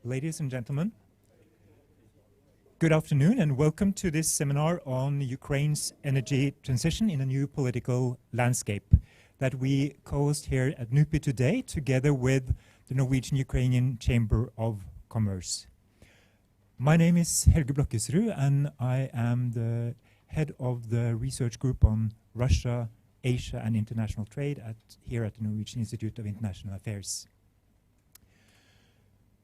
Ladies and gentlemen, good afternoon and welcome to this seminar on Ukraine's energy transition in a new political landscape that we co-host here at NUPI today together with the Norwegian-Ukrainian Chamber of Commerce. My name is Helge Blokkesrud and I am the head of the research group on Russia, Asia and international trade here at the Norwegian Institute of International Affairs.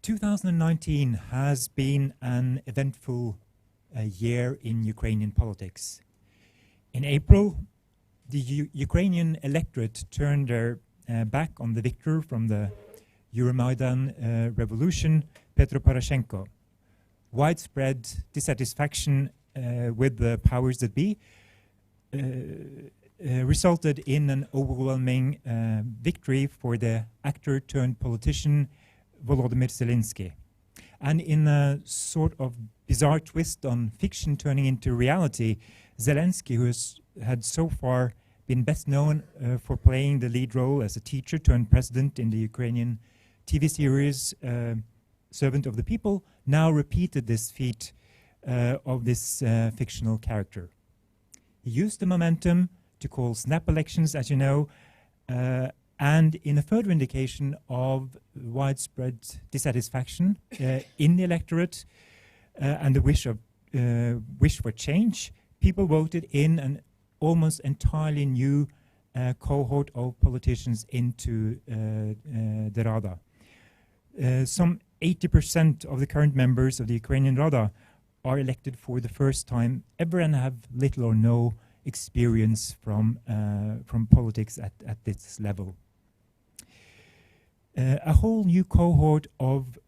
2019 has been an eventful year in Ukrainian politics. In April, the Ukrainian electorate turned their back on the victor from the Euromaidan revolution, Petro Poroshenko. Widespread dissatisfaction with the powers that be resulted in an overwhelming victory for the actor turned politician Volodymyr Zelensky. And in a sort of bizarre twist on fiction turning into reality, Zelensky, who had so far been best known for playing the lead role as a teacher turned president in the Ukrainian TV series Servant of the People, now repeated this feat of this fictional character. He used the momentum to call snap elections, as you know, and in a further indication of widespread dissatisfaction in the electorate and the wish for change, people voted in an almost entirely new cohort of politicians into the Rada. Some 80% of the current members of the Ukrainian Rada are elected for the first time ever and have little or no experience from politics at this level. A whole new cohort of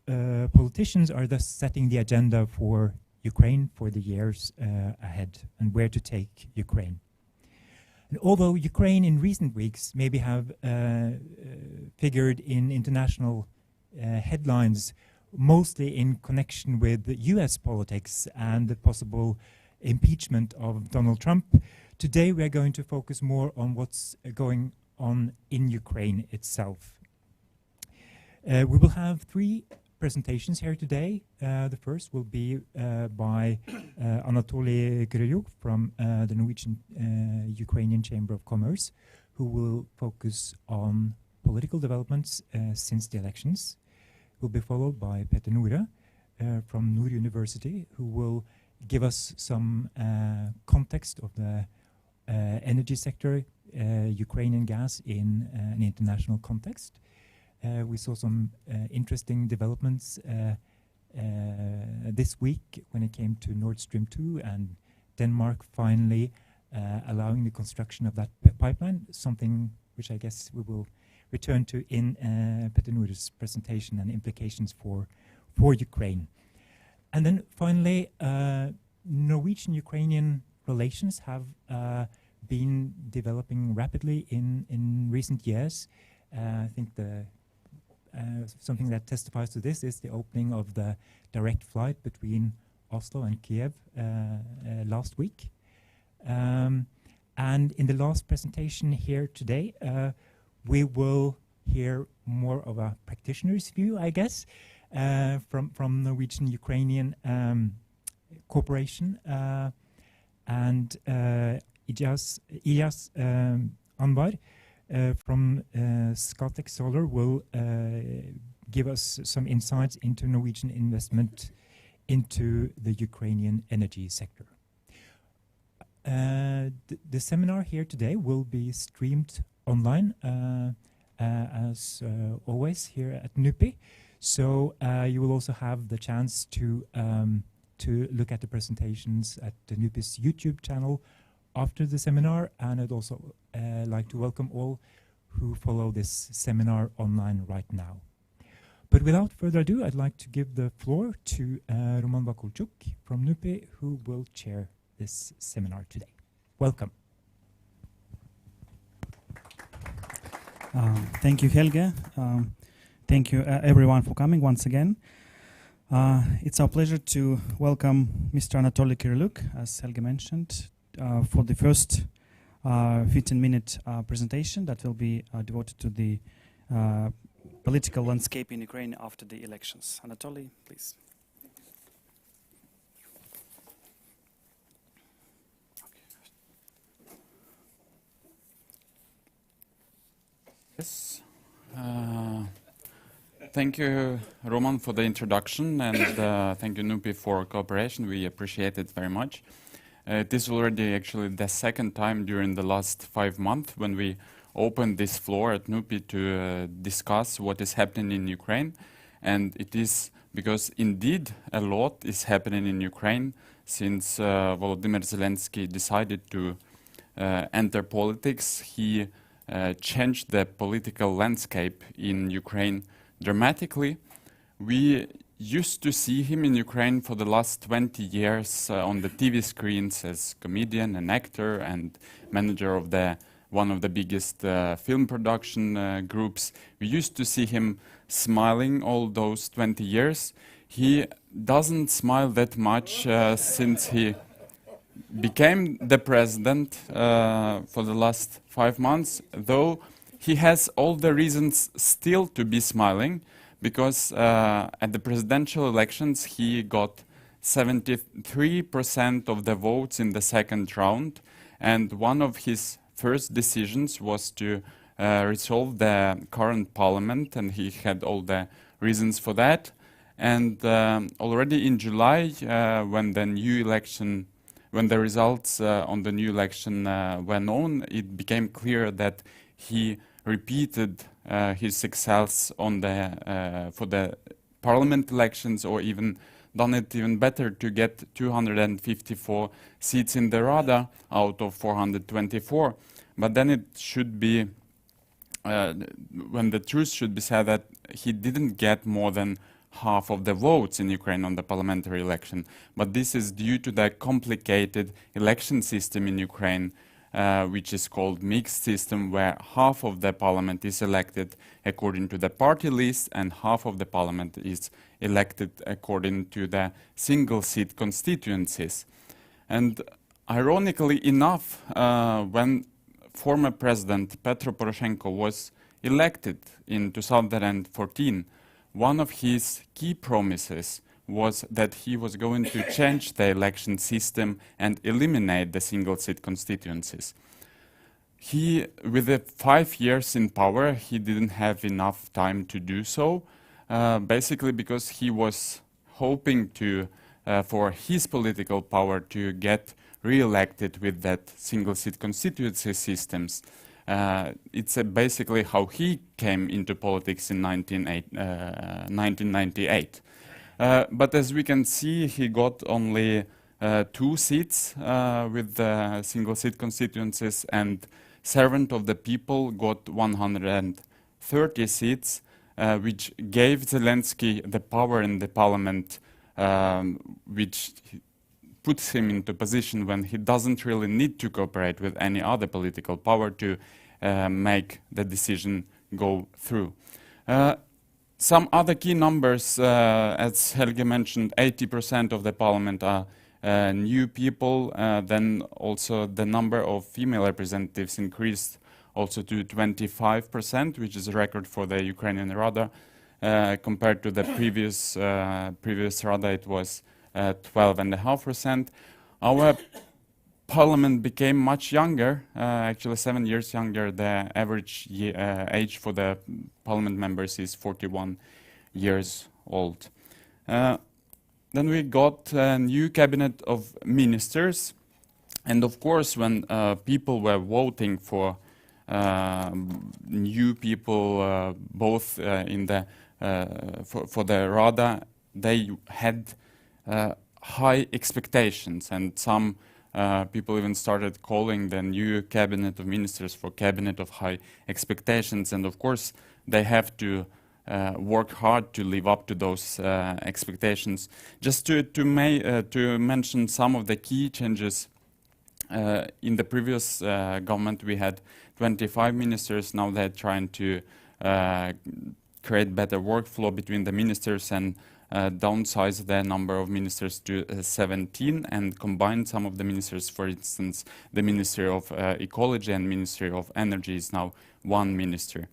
politicians are thus setting the agenda for Ukraine for the years ahead and where to take Ukraine. And although Ukraine in recent weeks maybe have figured in international headlines mostly in connection with US politics and the possible impeachment of Donald Trump, today we are going to focus more on what's going on in Ukraine itself. We will have three presentations here today. The first will be by Anatoly Kyrylyuk from the Norwegian Ukrainian Chamber of Commerce, who will focus on political developments since the elections. Will be followed by Petter Nore from Nord University, who will give us some context of the energy sector, Ukrainian gas in an international context. We saw some interesting developments this week when it came to Nord Stream 2 and Denmark finally allowing the construction of that pipeline, something which I guess we will return to in Petter Nore's presentation and implications for Ukraine. And then finally, Norwegian-Ukrainian relations have been developing rapidly in recent years. I think something that testifies to this is the opening of the direct flight between Oslo and Kiev last week. And in the last presentation here today, we will hear more of a practitioner's view, I guess, from Norwegian-Ukrainian cooperation. And Iyas Anbar from Scatec Solar will give us some insights into Norwegian investment into the Ukrainian energy sector. The seminar here today will be streamed online as always here at NUPI. So you will also have the chance to look at the presentations at the NUPI's YouTube channel after the seminar, and I'd also like to welcome all who follow this seminar online right now. But without further ado, I'd like to give the floor to Roman Vakulchuk from NUPI, who will chair this seminar today. Welcome. Thank you, Helge. Thank you, everyone, for coming once again. It's our pleasure to welcome Mr. Anatoly Kyrylyuk, as Helge mentioned, for the first 15-minute presentation that will be devoted to the political landscape in Ukraine after the elections. Anatoly, please. Yes. Thank you, Roman, for the introduction, and thank you, Nupi, for cooperation. We appreciate it very much. It is already actually the second time during the last 5 months when we opened this floor at Nupi to discuss what is happening in Ukraine. And it is because indeed a lot is happening in Ukraine since Volodymyr Zelensky decided to enter politics. He changed the political landscape in Ukraine dramatically. We used to see him in Ukraine for the last 20 years on the TV screens as comedian and actor and manager of one of the biggest film production groups. We used to see him smiling all those 20 years. He doesn't smile that much since he became the president for the last 5 months, though he has all the reasons still to be smiling, because at the presidential elections he got 73% of the votes in the second round, and one of his first decisions was to resolve the current parliament, and he had all the reasons for that. And already in July, when the results on the new election were known, it became clear that he repeated his success on for the parliament elections, or even done it even better to get 254 seats in the Rada out of 424. But then it should be, when the truth should be said, that he didn't get more than half of the votes in Ukraine on the parliamentary election. But this is due to the complicated election system in Ukraine, which is called mixed system, where half of the parliament is elected according to the party list and half of the parliament is elected according to the single seat constituencies. And ironically enough, when former president Petro Poroshenko was elected in 2014, one of his key promises was that he was going to change the election system and eliminate the single seat constituencies. He, with the 5 years in power, he didn't have enough time to do so, basically because he was hoping to, for his political power to get re-elected with that single seat constituency systems. It's basically how he came into politics in 1998. But as we can see, he got only 2 seats with the single seat constituencies, and Servant of the People got 130 seats, which gave Zelensky the power in the parliament, which puts him into a position when he doesn't really need to cooperate with any other political power to make the decision go through. Some other key numbers, as Helge mentioned, 80% of the parliament are new people. Then also the number of female representatives increased also to 25%, which is a record for the Ukrainian Rada. Compared to the previous Rada, it was 12.5%. Our parliament became much younger, actually 7 years younger. The average age for the parliament members is 41 years old. Then we got a new cabinet of ministers, and of course when people were voting for new people, both in the for the Rada, they had high expectations, and some people even started calling the new cabinet of ministers for cabinet of high expectations. And of course they have to work hard to live up to those expectations. Just to mention some of the key changes, in the previous government we had 25 ministers. Now they're trying to create better workflow between the ministers and downsize the number of ministers to 17 and combine some of the ministers. For instance, the Ministry of Ecology and Ministry of Energy is now one ministry.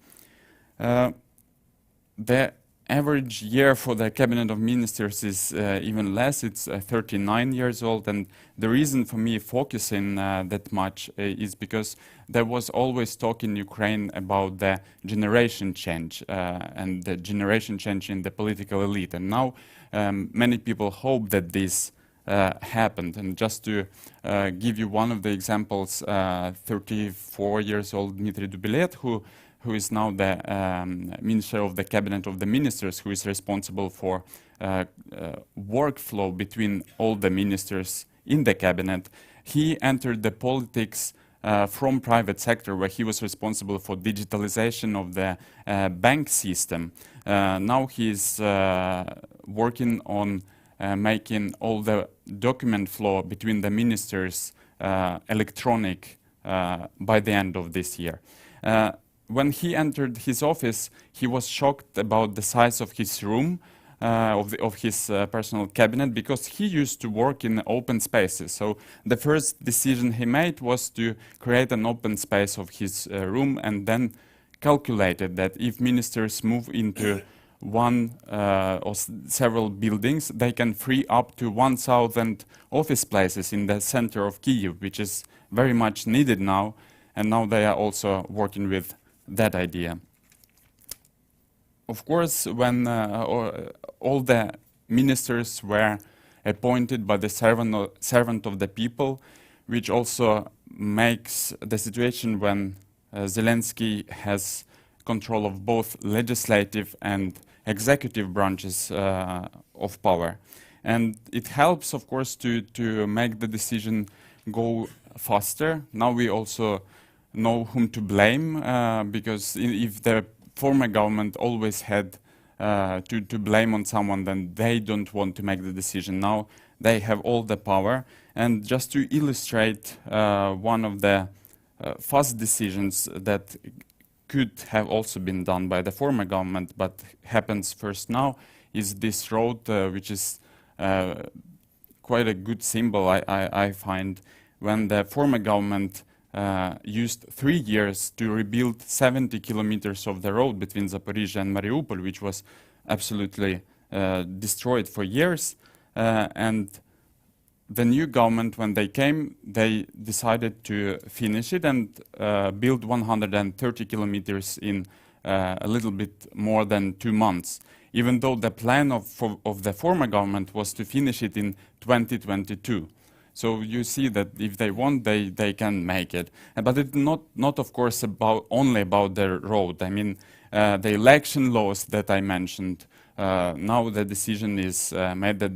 the average year for the cabinet of ministers is even less. It's 39 years old, and the reason for me focusing that much is because there was always talk in Ukraine about the generation change and the generation change in the political elite, and now many people hope that this happened. And just to give you one of the examples, 34 years old Dmitry Dubilet, who is now the Minister of the Cabinet of the Ministers, who is responsible for workflow between all the ministers in the cabinet. He entered the politics from private sector, where he was responsible for digitalization of the bank system. Now he's working on making all the document flow between the ministers electronic by the end of this year. When he entered his office, he was shocked about the size of his room, of his personal cabinet, because he used to work in open spaces. So the first decision he made was to create an open space of his room, and then calculated that if ministers move into one or several buildings, they can free up to 1,000 office places in the center of Kyiv, which is very much needed now, and now they are also working with that idea. Of course, when all the ministers were appointed by the servant of the people, which also makes the situation when Zelensky has control of both legislative and executive branches of power. And it helps, of course, to make the decision go faster. Now we also know whom to blame, because if the former government always had to blame on someone, then they don't want to make the decision. Now they have all the power. And just to illustrate one of the fast decisions that could have also been done by the former government, but happens first now, is this road, which is quite a good symbol, I find, when the former government used 3 years to rebuild 70 kilometers of the road between Zaporizhzhia and Mariupol, which was absolutely destroyed for years. And the new government, when they came, they decided to finish it and build 130 kilometers in a little bit more than 2 months, even though the plan of the former government was to finish it in 2022. So you see that if they want, they can make it. But it's not of course only about the road. I mean, the election laws that I mentioned, now the decision is made that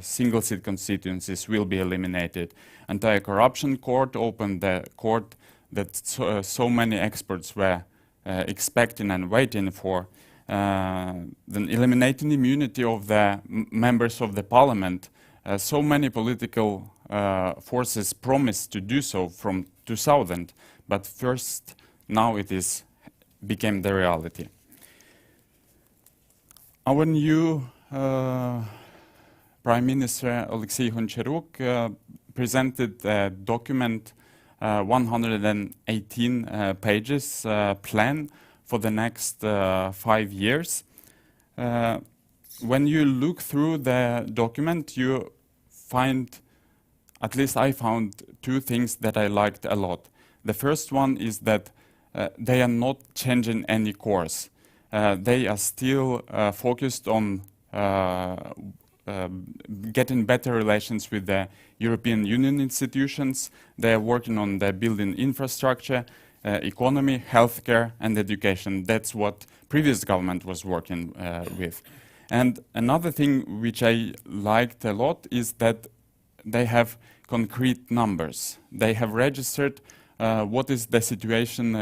single-seat constituencies will be eliminated. Anti-corruption court opened the court that so many experts were expecting and waiting for. Then eliminating immunity of the members of the parliament. So many political forces promised to do so from 2000, but first now it became the reality. Our new Prime Minister Alexei Honcharuk presented a document, 118 pages plan for the next 5 years. When you look through the document, you find, at least I found, 2 things that I liked a lot. The first one is that they are not changing any course. They are still focused on getting better relations with the European Union institutions. They are working on the building infrastructure, economy, healthcare, and education. That's what previous government was working with. And another thing which I liked a lot is that they have concrete numbers. They have registered what is the situation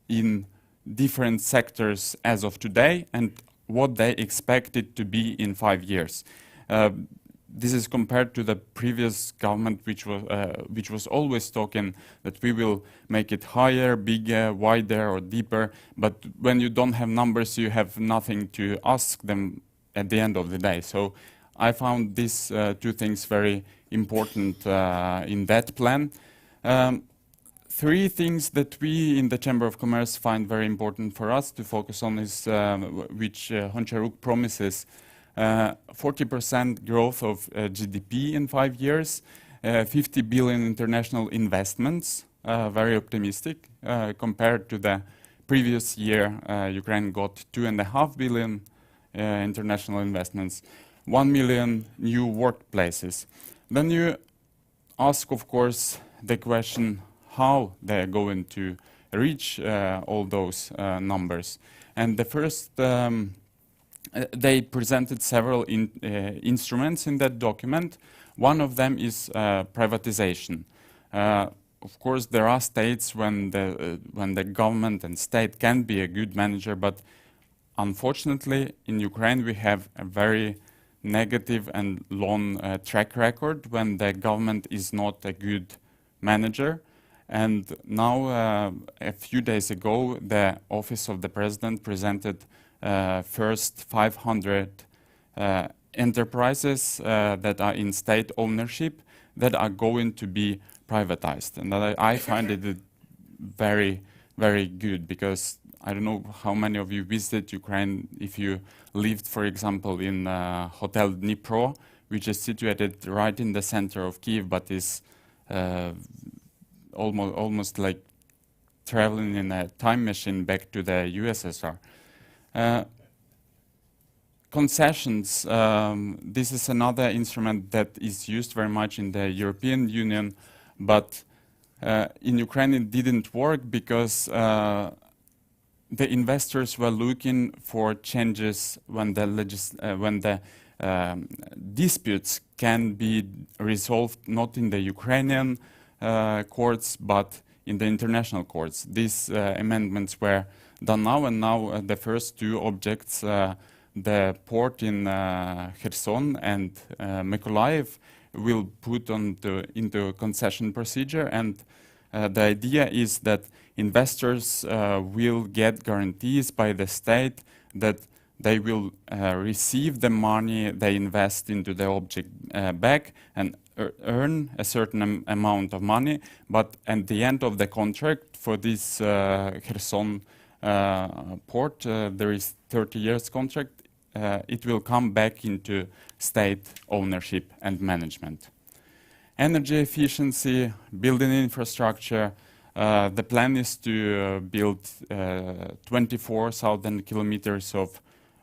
in different sectors as of today and what they expect it to be in 5 years. This is compared to the previous government, which was always talking that we will make it higher, bigger, wider, or deeper. But when you don't have numbers, you have nothing to ask them at the end of the day. So I found these 2 things very important in that plan. Three things that we in the Chamber of Commerce find very important for us to focus on is which Honcharuk promises 40% growth of GDP in 5 years, 50 billion international investments, very optimistic compared to the previous year. Ukraine got 2.5 billion international investments, 1 million new workplaces. Then you ask, of course, the question how they're going to reach all those numbers. And the first, they presented several instruments in that document. One of them is privatization. Of course, there are states when the government and state can be a good manager, but unfortunately, in Ukraine, we have a very negative and long track record when the government is not a good manager. And now, a few days ago, the Office of the President presented first 500 enterprises that are in state ownership that are going to be privatized. And I find it very, very good, because I don't know how many of you visited Ukraine if you lived, for example, in Hotel Dnipro, which is situated right in the center of Kyiv, but is almost like traveling in a time machine back to the USSR. Concessions, this is another instrument that is used very much in the European Union, but in Ukraine it didn't work because the investors were looking for changes when the disputes can be resolved not in the Ukrainian courts but in the international courts. These amendments were done now, and now the first two objects, the port in Kherson and Mykolaiv, will put into concession procedure, and the idea is that investors will get guarantees by the state that they will receive the money they invest into the object back and earn a certain amount of money, but at the end of the contract for this Kherson port, there is 30 years contract, it will come back into state ownership and management. Energy efficiency, building infrastructure, the plan is to build 24,000 kilometers of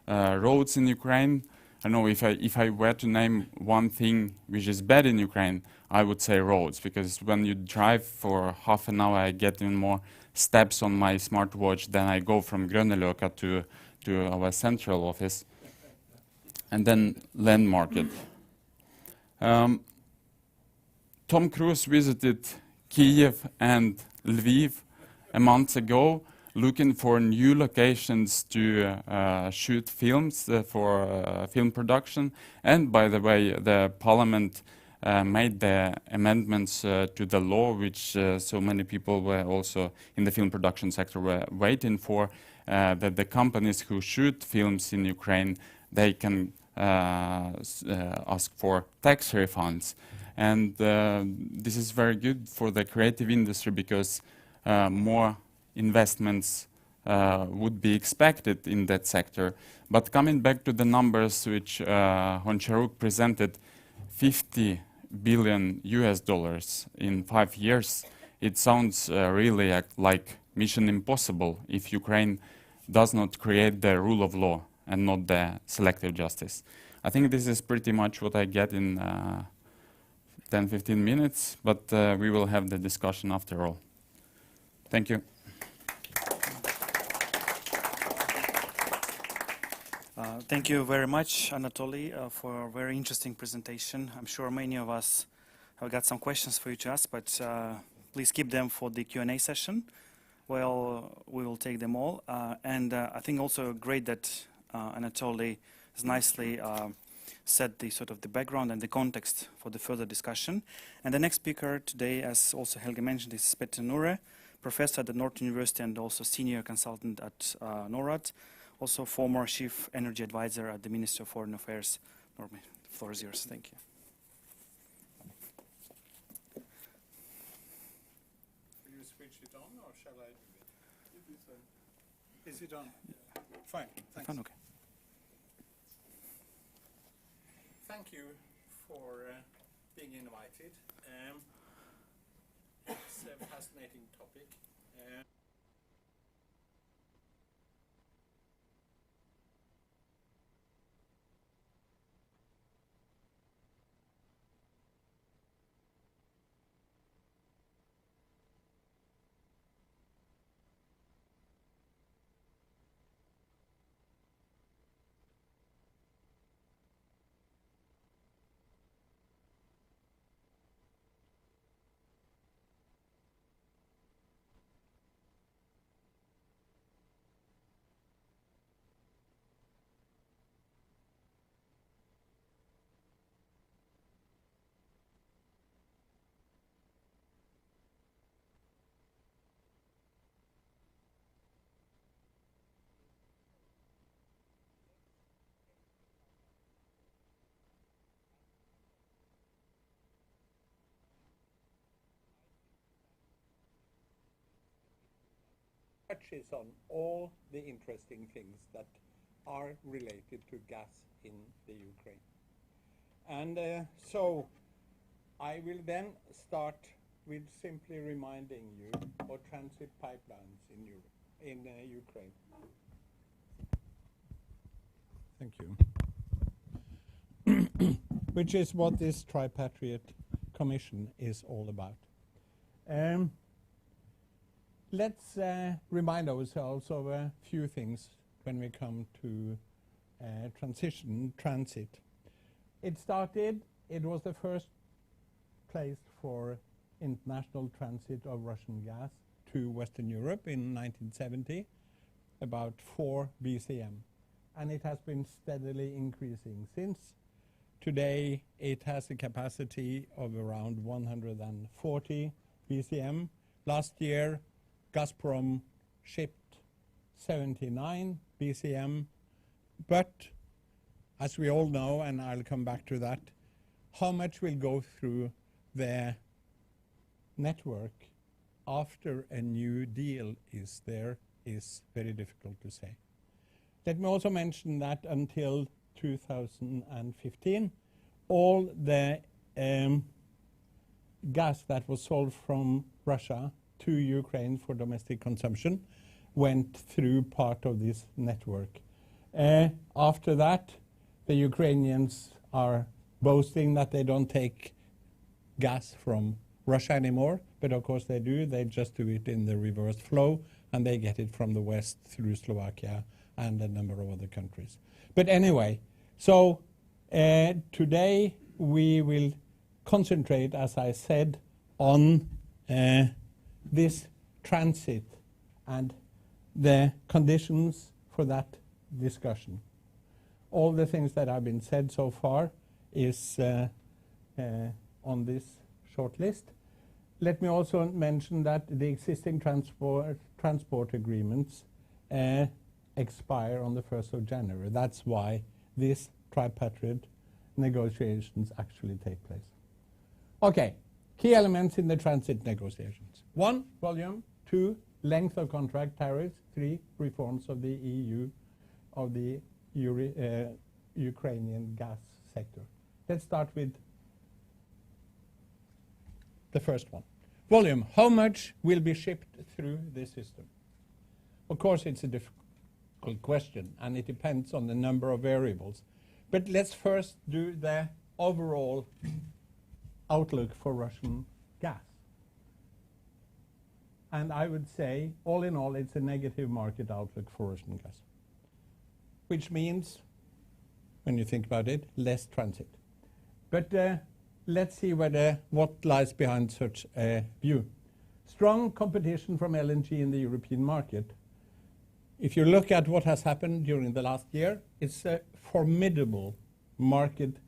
roads in Ukraine. I know if I were to name one thing which is bad in Ukraine, I would say roads, because when you drive for half an hour, I get even more steps on my smartwatch than I go from Grönelöka to our central office. And then land market. Tom Cruise visited Kyiv and Lviv a month ago, looking for new locations to shoot films for film production. And by the way, the parliament made the amendments to the law, which so many people were also in the film production sector were waiting for, that the companies who shoot films in Ukraine, they can ask for tax refunds. And this is very good for the creative industry, because more investments would be expected in that sector. But coming back to the numbers which Honcharuk presented, 50 billion US dollars in 5 years, it sounds really like mission impossible if Ukraine does not create the rule of law and not the selective justice. I think this is pretty much what I get in 10-15 minutes, but we will have the discussion after all. Thank you. Thank you very much, Anatoly, for a very interesting presentation. I'm sure many of us have got some questions for you to ask, but please keep them for the Q&A session. Well, we will take them all. And I think also great that Anatoly has nicely set the sort of the background and the context for the further discussion. And the next speaker today, as also Helge mentioned, is Petter Nure, professor at the Norton University and also senior consultant at NORAD, also former chief energy advisor at the Ministry of Foreign Affairs. Norman, the floor is yours. Thank you. Will you switch switch it on, or shall I do it? Is it on? Fine, thanks. Fine, okay. Thank you for being invited. It's a fascinating topic. Touches on all the interesting things that are related to gas in the Ukraine. And so I will then start with simply reminding you of transit pipelines in Ukraine. Thank you. Which is what this Tripartite Commission is all about. Let's remind ourselves of a few things when we come to transit. It was the first place for international transit of Russian gas to Western Europe in 1970, about 4 BCM. And it has been steadily increasing since. Today it has a capacity of around 140 BCM. Last year Gazprom shipped 79 BCM, but as we all know, and I'll come back to that, how much will go through the network after a new deal is there is very difficult to say. Let me also mention that until 2015, all the gas that was sold from Russia to Ukraine for domestic consumption went through part of this network. After that, the Ukrainians are boasting that they don't take gas from Russia anymore, but of course they do. They just do it in the reverse flow, and they get it from the west through Slovakia and a number of other countries. But anyway, so today we will concentrate, as I said, on this transit and the conditions for that discussion. All the things that have been said so far is on this short list. Let me also mention that the existing transport agreements expire on the 1st of January. That's why these tripartite negotiations actually take place. Okay, key elements in the transit negotiations. 1, volume. 2, length of contract tariffs. 3, reforms of the EU, of the Ukrainian gas sector. Let's start with the first one. Volume. How much will be shipped through this system? Of course, it's a difficult question, and it depends on the number of variables. But let's first do the overall outlook for Russian gas. And I would say, all in all, it's a negative market outlook for Russian gas, which means, when you think about it, less transit. But let's see what lies behind such a view. Strong competition from LNG in the European market. If you look at what has happened during the last year, it's a formidable market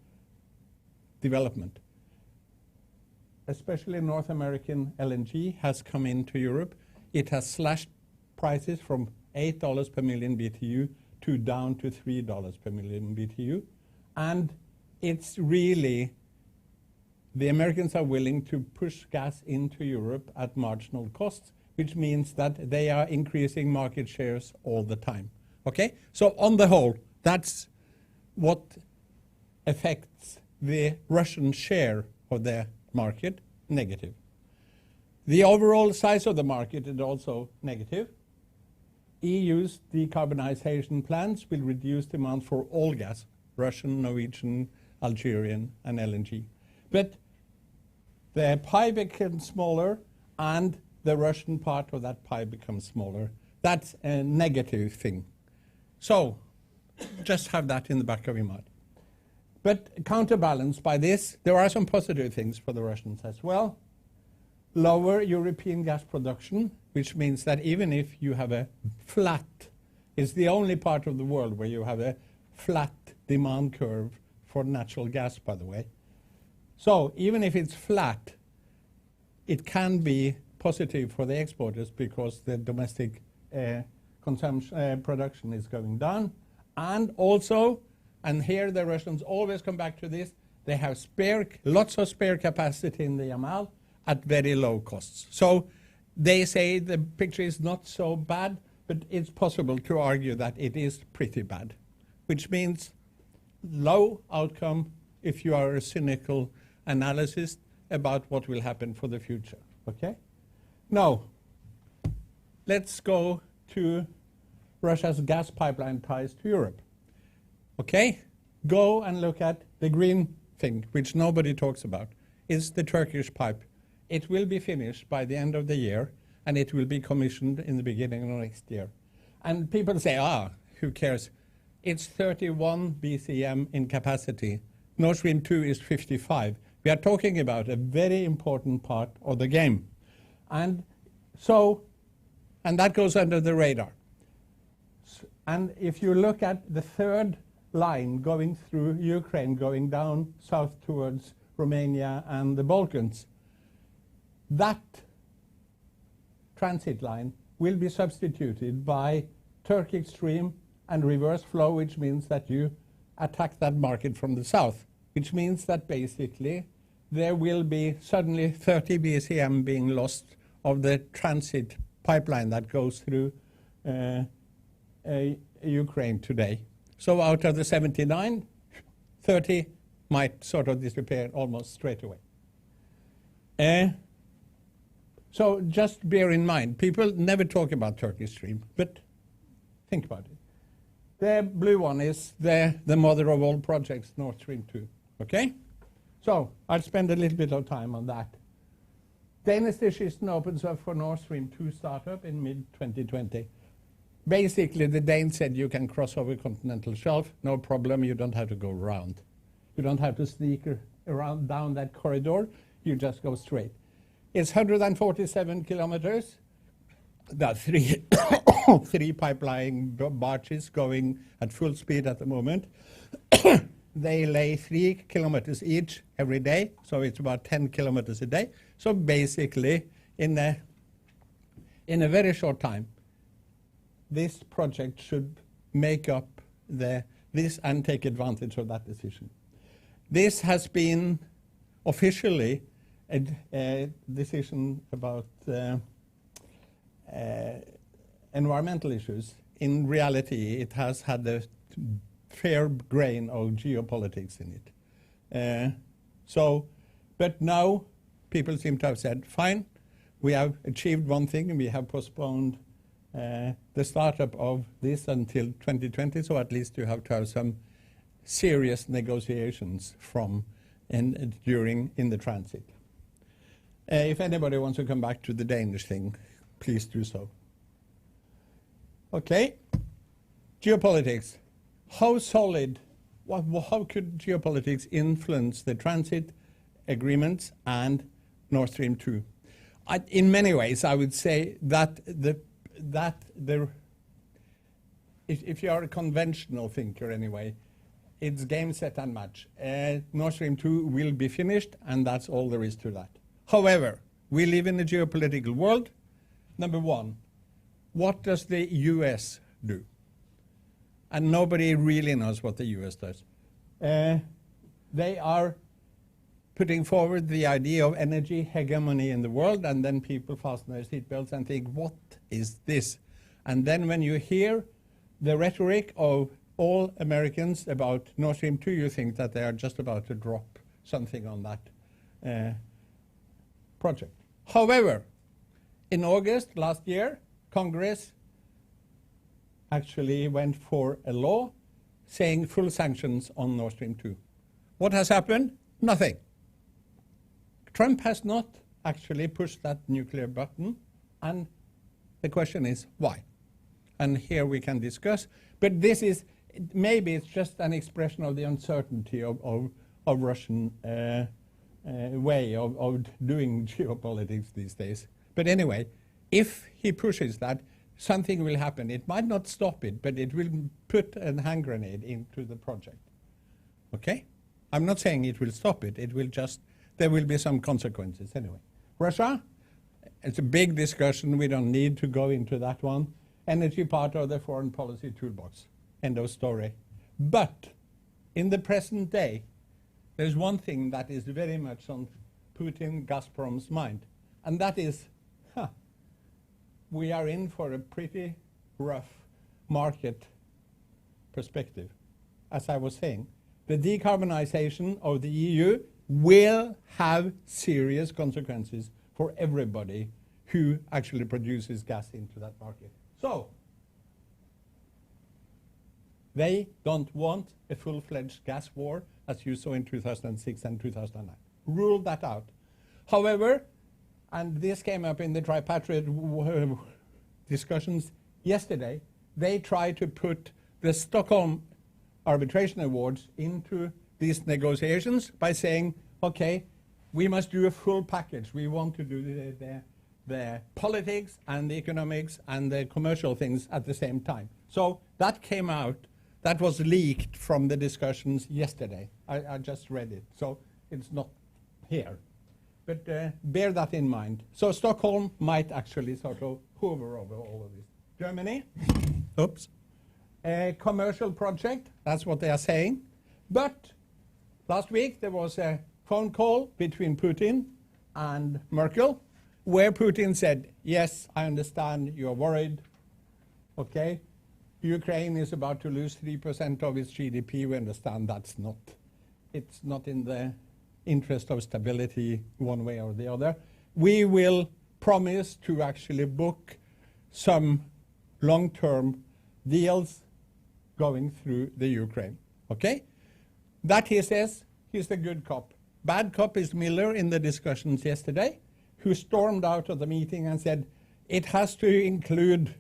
development. Especially North American LNG has come into Europe. It has slashed prices from $8 per million BTU to down to $3 per million BTU. And it's really, the Americans are willing to push gas into Europe at marginal costs which means that they are increasing market shares all the time. Okay? So on the whole, that's what affects the Russian share of the market negative. The overall size of the market is also negative. EU's decarbonization plans will reduce demand for all gas, Russian, Norwegian, Algerian, and LNG. But the pie becomes smaller, and the Russian part of that pie becomes smaller. That's a negative thing. So just have that in the back of your mind. But counterbalanced by this, there are some positive things for the Russians as well. Lower European gas production, which means that even if you have a flat, it's the only part of the world where you have a flat demand curve for natural gas, by the way. So even if it's flat, it can be positive for the exporters because the domestic consumption production is going down. And also, and here the Russians always come back to this, they have lots of spare capacity in the Yamal at very low costs. So they say the picture is not so bad, but it's possible to argue that it is pretty bad, which means low outcome if you are a cynical analyst about what will happen for the future. Okay? Now, let's go to Russia's gas pipeline ties to Europe. Okay? Go and look at the green thing, which nobody talks about. It's the Turkish pipe. It will be finished by the end of the year, and it will be commissioned in the beginning of next year. And people say, who cares? It's 31 BCM in capacity. Nord Stream 2 is 55. We are talking about a very important part of the game. And that goes under the radar. And if you look at the third line going through Ukraine, going down south towards Romania and the Balkans, that transit line will be substituted by Turkic stream and reverse flow, which means that you attack that market from the south, which means that basically there will be suddenly 30 BCM being lost of the transit pipeline that goes through Ukraine today. So out of the 79, 30 might sort of disappear almost straight away. So just bear in mind, people never talk about Turkish stream, but think about it. The blue one is the mother of all projects, Nord Stream 2. Okay? So I'll spend a little bit of time on that. Danish decision opens up for Nord Stream 2 startup in mid-2020. Basically, the Danes said you can cross over continental shelf, no problem, you don't have to go around. You don't have to sneak around down that corridor, you just go straight. It's 147 kilometers. There are three pipeline barges going at full speed at the moment. They lay 3 kilometers each every day, so it's about 10 kilometers a day. So basically, in a very short time, this project should make up this and take advantage of that decision. This has been officially a decision about environmental issues. In reality, it has had a fair grain of geopolitics in it. But now people seem to have said, fine, we have achieved one thing, and we have postponed the startup of this until 2020, so at least you have to have some serious negotiations in the transit. If anybody wants to come back to the Danish thing, please do so. Okay, geopolitics. How solid, how could geopolitics influence the transit agreements and Nord Stream 2? In many ways, I would say that if you are a conventional thinker anyway, it's game, set, and match. Nord Stream 2 will be finished, and that's all there is to that. However, we live in a geopolitical world. Number one, what does the US do? And nobody really knows what the US does. They are putting forward the idea of energy hegemony in the world, and then people fasten their seatbelts and think, what is this? And then when you hear the rhetoric of all Americans about Nord Stream 2, you think that they are just about to drop something on that project. However, in August last year, Congress actually went for a law saying full sanctions on Nord Stream 2. What has happened? Nothing. Trump has not actually pushed that nuclear button, and the question is why? And here we can discuss, but this is, maybe it's just an expression of the uncertainty of Russian way of doing geopolitics these days. But anyway, if he pushes that, something will happen. It might not stop it, but it will put a hand grenade into the project. Okay? I'm not saying it will stop it. It will just, there will be some consequences anyway. Russia, it's a big discussion. We don't need to go into that one. Energy part of the foreign policy toolbox. End of story. But in the present day, there's one thing that is very much on Putin, Gazprom's mind, and that is, we are in for a pretty rough market perspective. As I was saying, the decarbonization of the EU will have serious consequences for everybody who actually produces gas into that market. So, they don't want a full-fledged gas war as you saw in 2006 and 2009. Rule that out. However, and this came up in the tripartite discussions yesterday, they tried to put the Stockholm Arbitration Awards into these negotiations by saying, okay, we must do a full package. We want to do the politics and the economics and the commercial things at the same time. So that came out, that was leaked from the discussions yesterday. I just read it, so it's not here. But bear that in mind. So Stockholm might actually sort of hover over all of this. Germany, oops, a commercial project, that's what they are saying. But last week there was a phone call between Putin and Merkel, where Putin said, yes, I understand you're worried, okay? Ukraine is about to lose 3% of its GDP. We understand it's not in the interest of stability one way or the other. We will promise to actually book some long-term deals going through the Ukraine, okay? That he says, he's the good cop. Bad cop is Miller in the discussions yesterday, who stormed out of the meeting and said, it has to include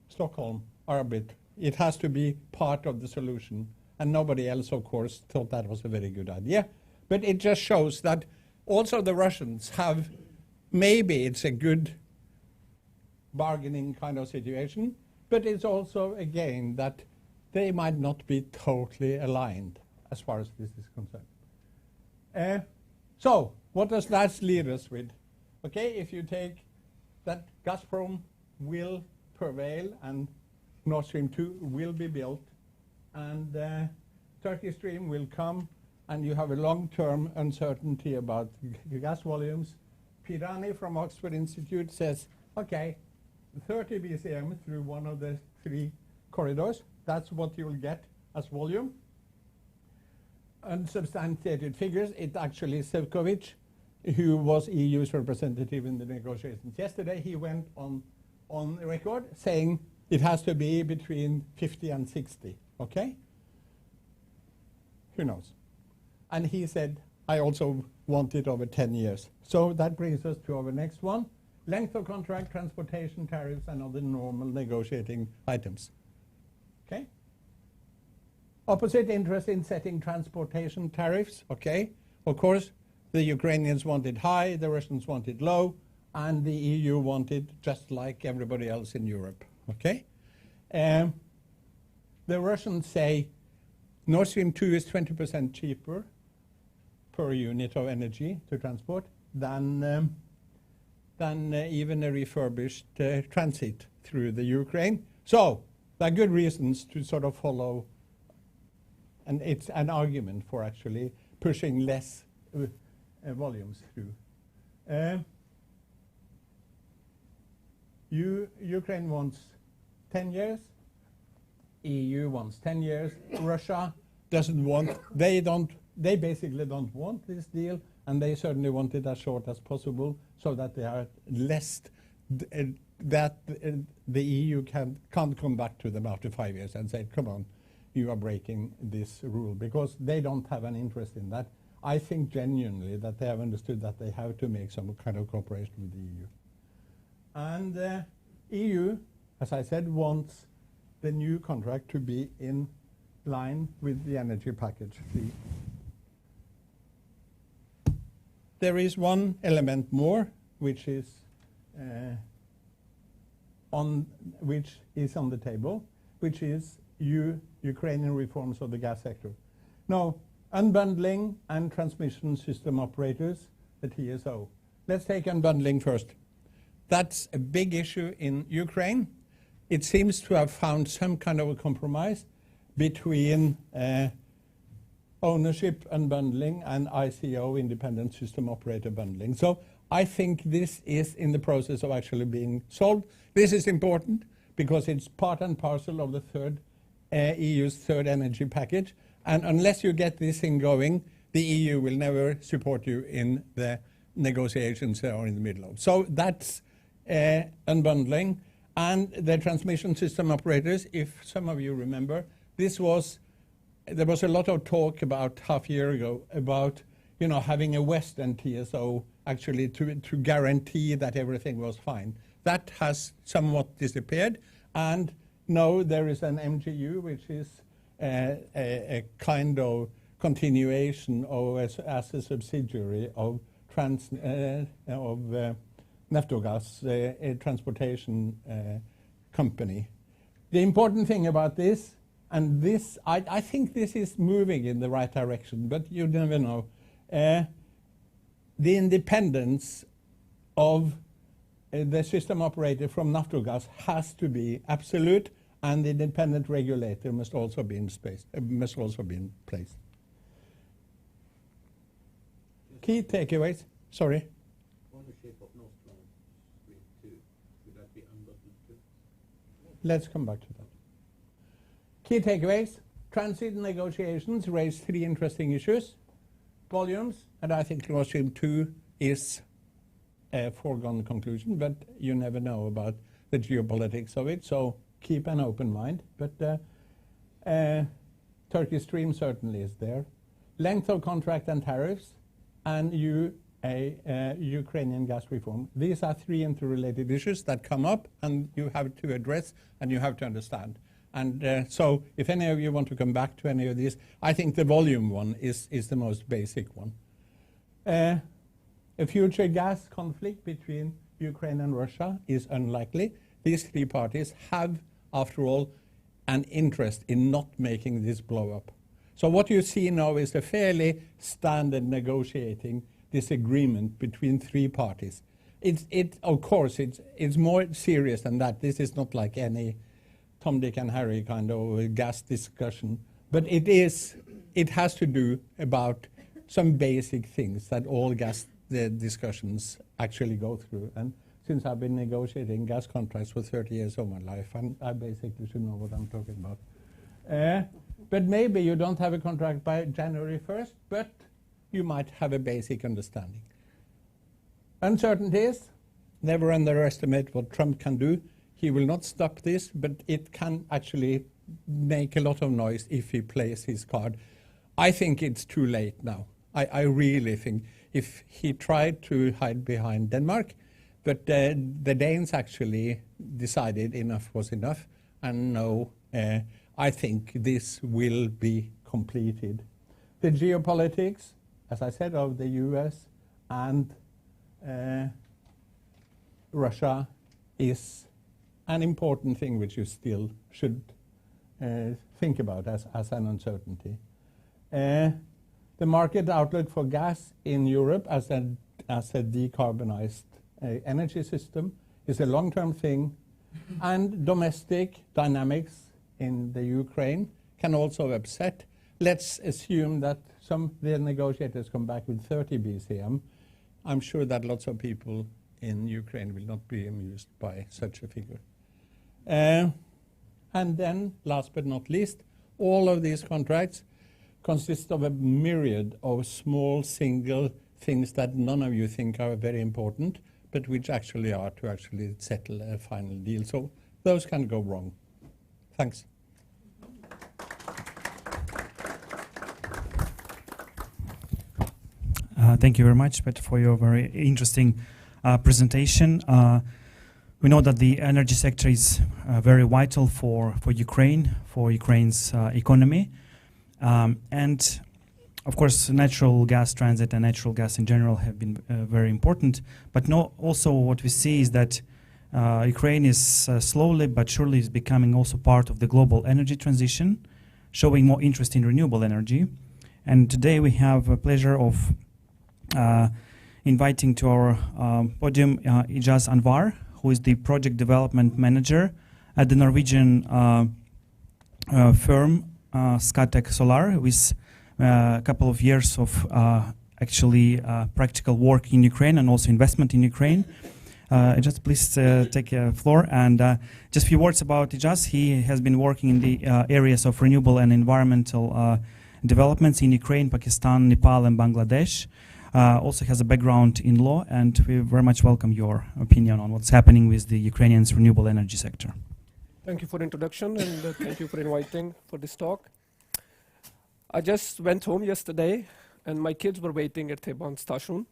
Stockholm Arbit. It has to be part of the solution. And nobody else, of course, thought that was a very good idea. But it just shows that also the Russians have, maybe it's a good bargaining kind of situation, but it's also, again, that they might not be totally aligned as far as this is concerned. So, what does that lead us with? Okay, if you take that Gazprom will prevail and Nord Stream 2 will be built, and Turkish Stream will come, and you have a long-term uncertainty about gas volumes. Pirani from Oxford Institute says, okay, 30 BCM through one of the three corridors, that's what you will get as volume. Unsubstantiated figures, it actually Sefcovic, who was EU's representative in the negotiations yesterday, he went on record saying it has to be between 50 and 60, okay? Who knows? And he said, I also want it over 10 years. So that brings us to our next one. Length of contract, transportation tariffs, and other normal negotiating items. Okay? Opposite interest in setting transportation tariffs, okay? Of course, the Ukrainians want it high, the Russians want it low, and the EU want it just like everybody else in Europe, okay? The Russians say Nord Stream 2 is 20% cheaper per unit of energy to transport than even a refurbished transit through the Ukraine. So there are good reasons to sort of follow, and it's an argument for actually pushing less volumes through. Ukraine wants 10 years. EU wants 10 years. Russia doesn't want. They basically don't want this deal, and they certainly want it as short as possible, so that they are less that the EU can't come back to them after 5 years and say, "Come on, you are breaking this rule," because they don't have an interest in that. I think genuinely that they have understood that they have to make some kind of cooperation with the EU. And the EU, as I said, wants the new contract to be in line with the energy package 3. There is one element more, which is on the table, which is Ukrainian reforms of the gas sector. Now, unbundling and transmission system operators, the TSO. Let's take unbundling first. That's a big issue in Ukraine. It seems to have found some kind of a compromise between ownership unbundling and ICO, independent system operator bundling. So I think this is in the process of actually being solved. This is important because it's part and parcel of the EU's third energy package. And unless you get this thing going, the EU will never support you in the negotiations they are in the middle of. So that's unbundling. And the transmission system operators, if some of you remember, there was a lot of talk about half a year ago about having a Western TSO actually to guarantee that everything was fine. That has somewhat disappeared, and now there is an MGU, which is a kind of continuation of as a subsidiary of Naftogaz, a transportation company. The important thing about this, and this, I think this is moving in the right direction, but you never know. The independence of the system operator from Naftogaz has to be absolute, and the independent regulator must also be in place. Key takeaways. Sorry. Ownership of Nord Stream 2, would that be unbundled too? Let's come back to that. Key takeaways. Transit negotiations raise 3 interesting issues. Volumes, and I think Nord Stream 2 is a foregone conclusion, but you never know about the geopolitics of it, so keep an open mind. But Turkish Stream certainly is there. Length of contract and tariffs, and Ukrainian gas reform. These are 3 interrelated issues that come up, and you have to address and you have to understand. And so if any of you want to come back to any of these, I think the volume one is the most basic one. A future gas conflict between Ukraine and Russia is unlikely. These 3 parties have, after all, an interest in not making this blow up. So what you see now is a fairly standard negotiating disagreement between 3 parties. Of course, it's more serious than that. This is not like any Tom, Dick, and Harry kind of gas discussion, but it has to do about some basic things that all gas discussions actually go through. And since I've been negotiating gas contracts for 30 years of my life, I basically should know what I'm talking about. But maybe you don't have a contract by January 1st, but you might have a basic understanding. Uncertainties, never underestimate what Trump can do. He will not stop this, but it can actually make a lot of noise if he plays his card. I think it's too late now. I really think if he tried to hide behind Denmark, but the Danes actually decided enough was enough, and no, I think this will be completed. The geopolitics, as I said, of the US and Russia is an important thing which you still should think about as an uncertainty. The market outlook for gas in Europe as a decarbonized energy system is a long-term thing, and domestic dynamics in the Ukraine can also upset. Let's assume that the negotiators come back with 30 BCM, I'm sure that lots of people in Ukraine will not be amused by such a figure. And then, last but not least, all of these contracts consist of a myriad of small single things that none of you think are very important, but which actually are to actually settle a final deal. So those can go wrong. Thanks. Thank you very much, Peter, for your very interesting presentation. We know that the energy sector is very vital for Ukraine, for Ukraine's economy. And of course, natural gas transit and natural gas in general have been very important. But also what we see is that Ukraine is slowly but surely is becoming also part of the global energy transition, showing more interest in renewable energy. And today we have a pleasure of inviting to our podium Ijaz Anwar, who is the project development manager at the Norwegian firm Scatec Solar, with a couple of years of actually practical work in Ukraine and also investment in Ukraine. Ijaz, please take the floor. And just a few words about Ijaz. He has been working in the areas of renewable and environmental developments in Ukraine, Pakistan, Nepal, and Bangladesh. Also has a background in law, and we very much welcome your opinion on what's happening with the Ukrainian's renewable energy sector. Thank you for the introduction, and thank you for inviting for this talk. I just went home yesterday, and my kids were waiting at Theban station,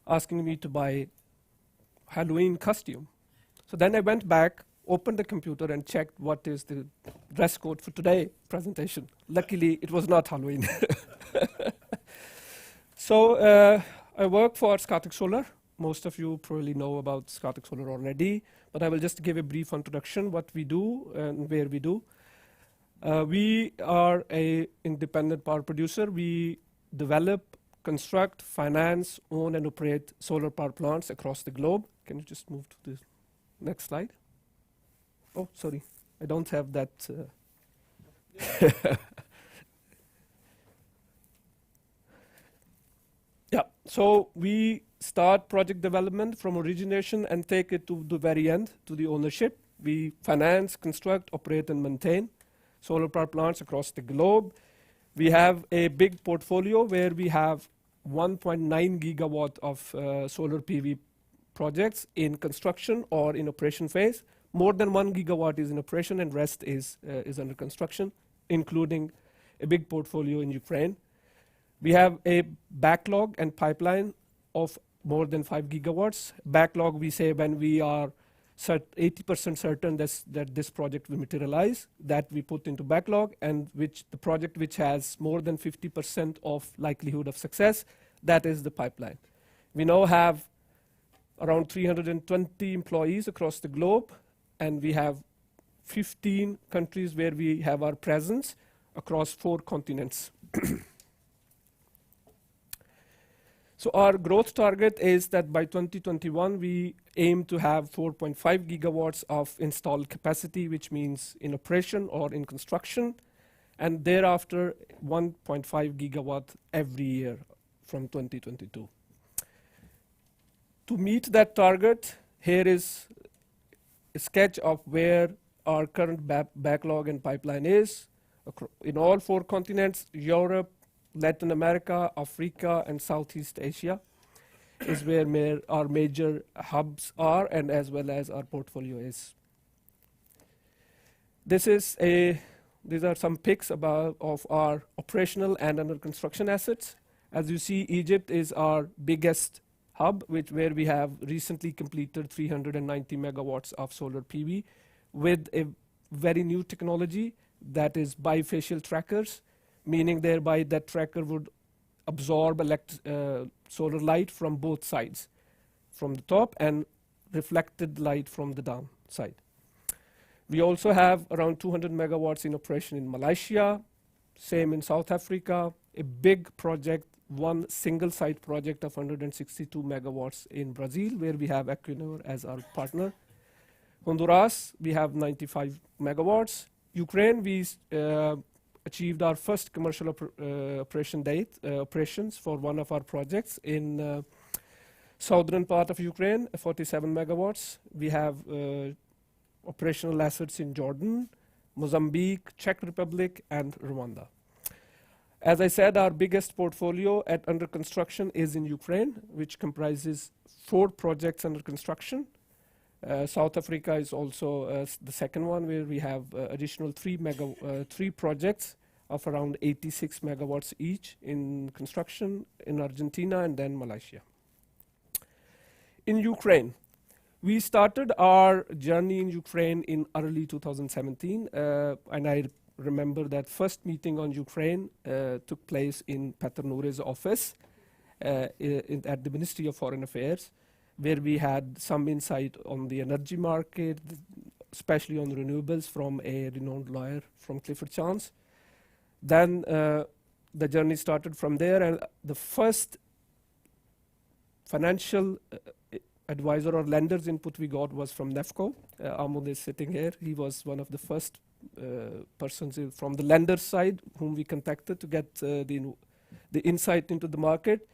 asking me to buy Halloween costume. So then I went back, opened the computer, and checked what is the dress code for today's presentation. Luckily, it was not Halloween. So I work for Scatec Solar. Most of you probably know about Scatec Solar already, but I will just give a brief introduction what we do and where we do. We are an independent power producer. We develop, construct, finance, own, and operate solar power plants across the globe. Can you just move to the next slide? Oh, sorry, I don't have that. Yeah, so we start project development from origination and take it to the very end, to the ownership. We finance, construct, operate, and maintain solar power plants across the globe. We have a big portfolio where we have 1.9 gigawatt of solar PV projects in construction or in operation phase. More than 1 gigawatt is in operation, and rest is under construction, including a big portfolio in Ukraine. We have a backlog and pipeline of more than 5 gigawatts. Backlog, we say when we are 80% certain that this project will materialize, that we put into backlog, and the project which has more than 50% of likelihood of success, that is the pipeline. We now have around 320 employees across the globe, and we have 15 countries where we have our presence across 4 continents. So our growth target is that by 2021, we aim to have 4.5 gigawatts of installed capacity, which means in operation or in construction, and thereafter 1.5 gigawatt every year from 2022. To meet that target, here is a sketch of where our current backlog and pipeline is. In all 4 continents, Europe, Latin America, Africa, and Southeast Asia is where our major hubs are, and as well as our portfolio is. These are some pics of our operational and under construction assets. As you see, Egypt is our biggest hub, where we have recently completed 390 megawatts of solar PV with a very new technology that is bifacial trackers, meaning thereby that tracker would absorb solar light from both sides, from the top and reflected light from the down side. We also have around 200 megawatts in operation in Malaysia, same in South Africa, a big project, one single site project of 162 megawatts in Brazil, where we have Equinor as our partner. Honduras, we have 95 megawatts. Ukraine, we achieved our first commercial operations for one of our projects in southern part of Ukraine, 47 megawatts. We have operational assets in Jordan, Mozambique, Czech Republic, and Rwanda. As I said, our biggest portfolio under construction is in Ukraine, which comprises 4 projects under construction. South Africa is also the second one, where we have additional 3 projects of around 86 megawatts each in construction in Argentina and then Malaysia. In Ukraine, we started our journey in Ukraine in early 2017, and I remember that first meeting on Ukraine took place in Petr Nure's office at the Ministry of Foreign Affairs, where we had some insight on the energy market, especially on renewables, from a renowned lawyer from Clifford Chance. Then the journey started from there, and the first financial advisor or lender's input we got was from NEFCO. Ahmed is sitting here. He was one of the first persons from the lender side whom we contacted to get the insight into the market.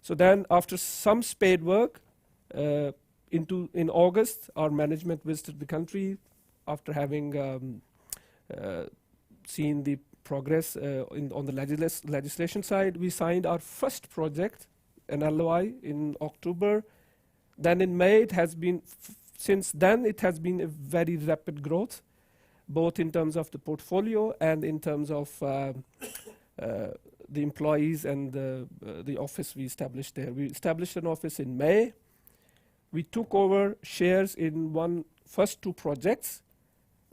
So then, after some spade work, in August, our management visited the country after having seen the progress on the legislation side. We signed our first project, an LOI, in October. Then in May, it has been, since then, it has been a very rapid growth, both in terms of the portfolio and in terms of the employees and the office we established there. We established an office in May. We took over shares in first 2 projects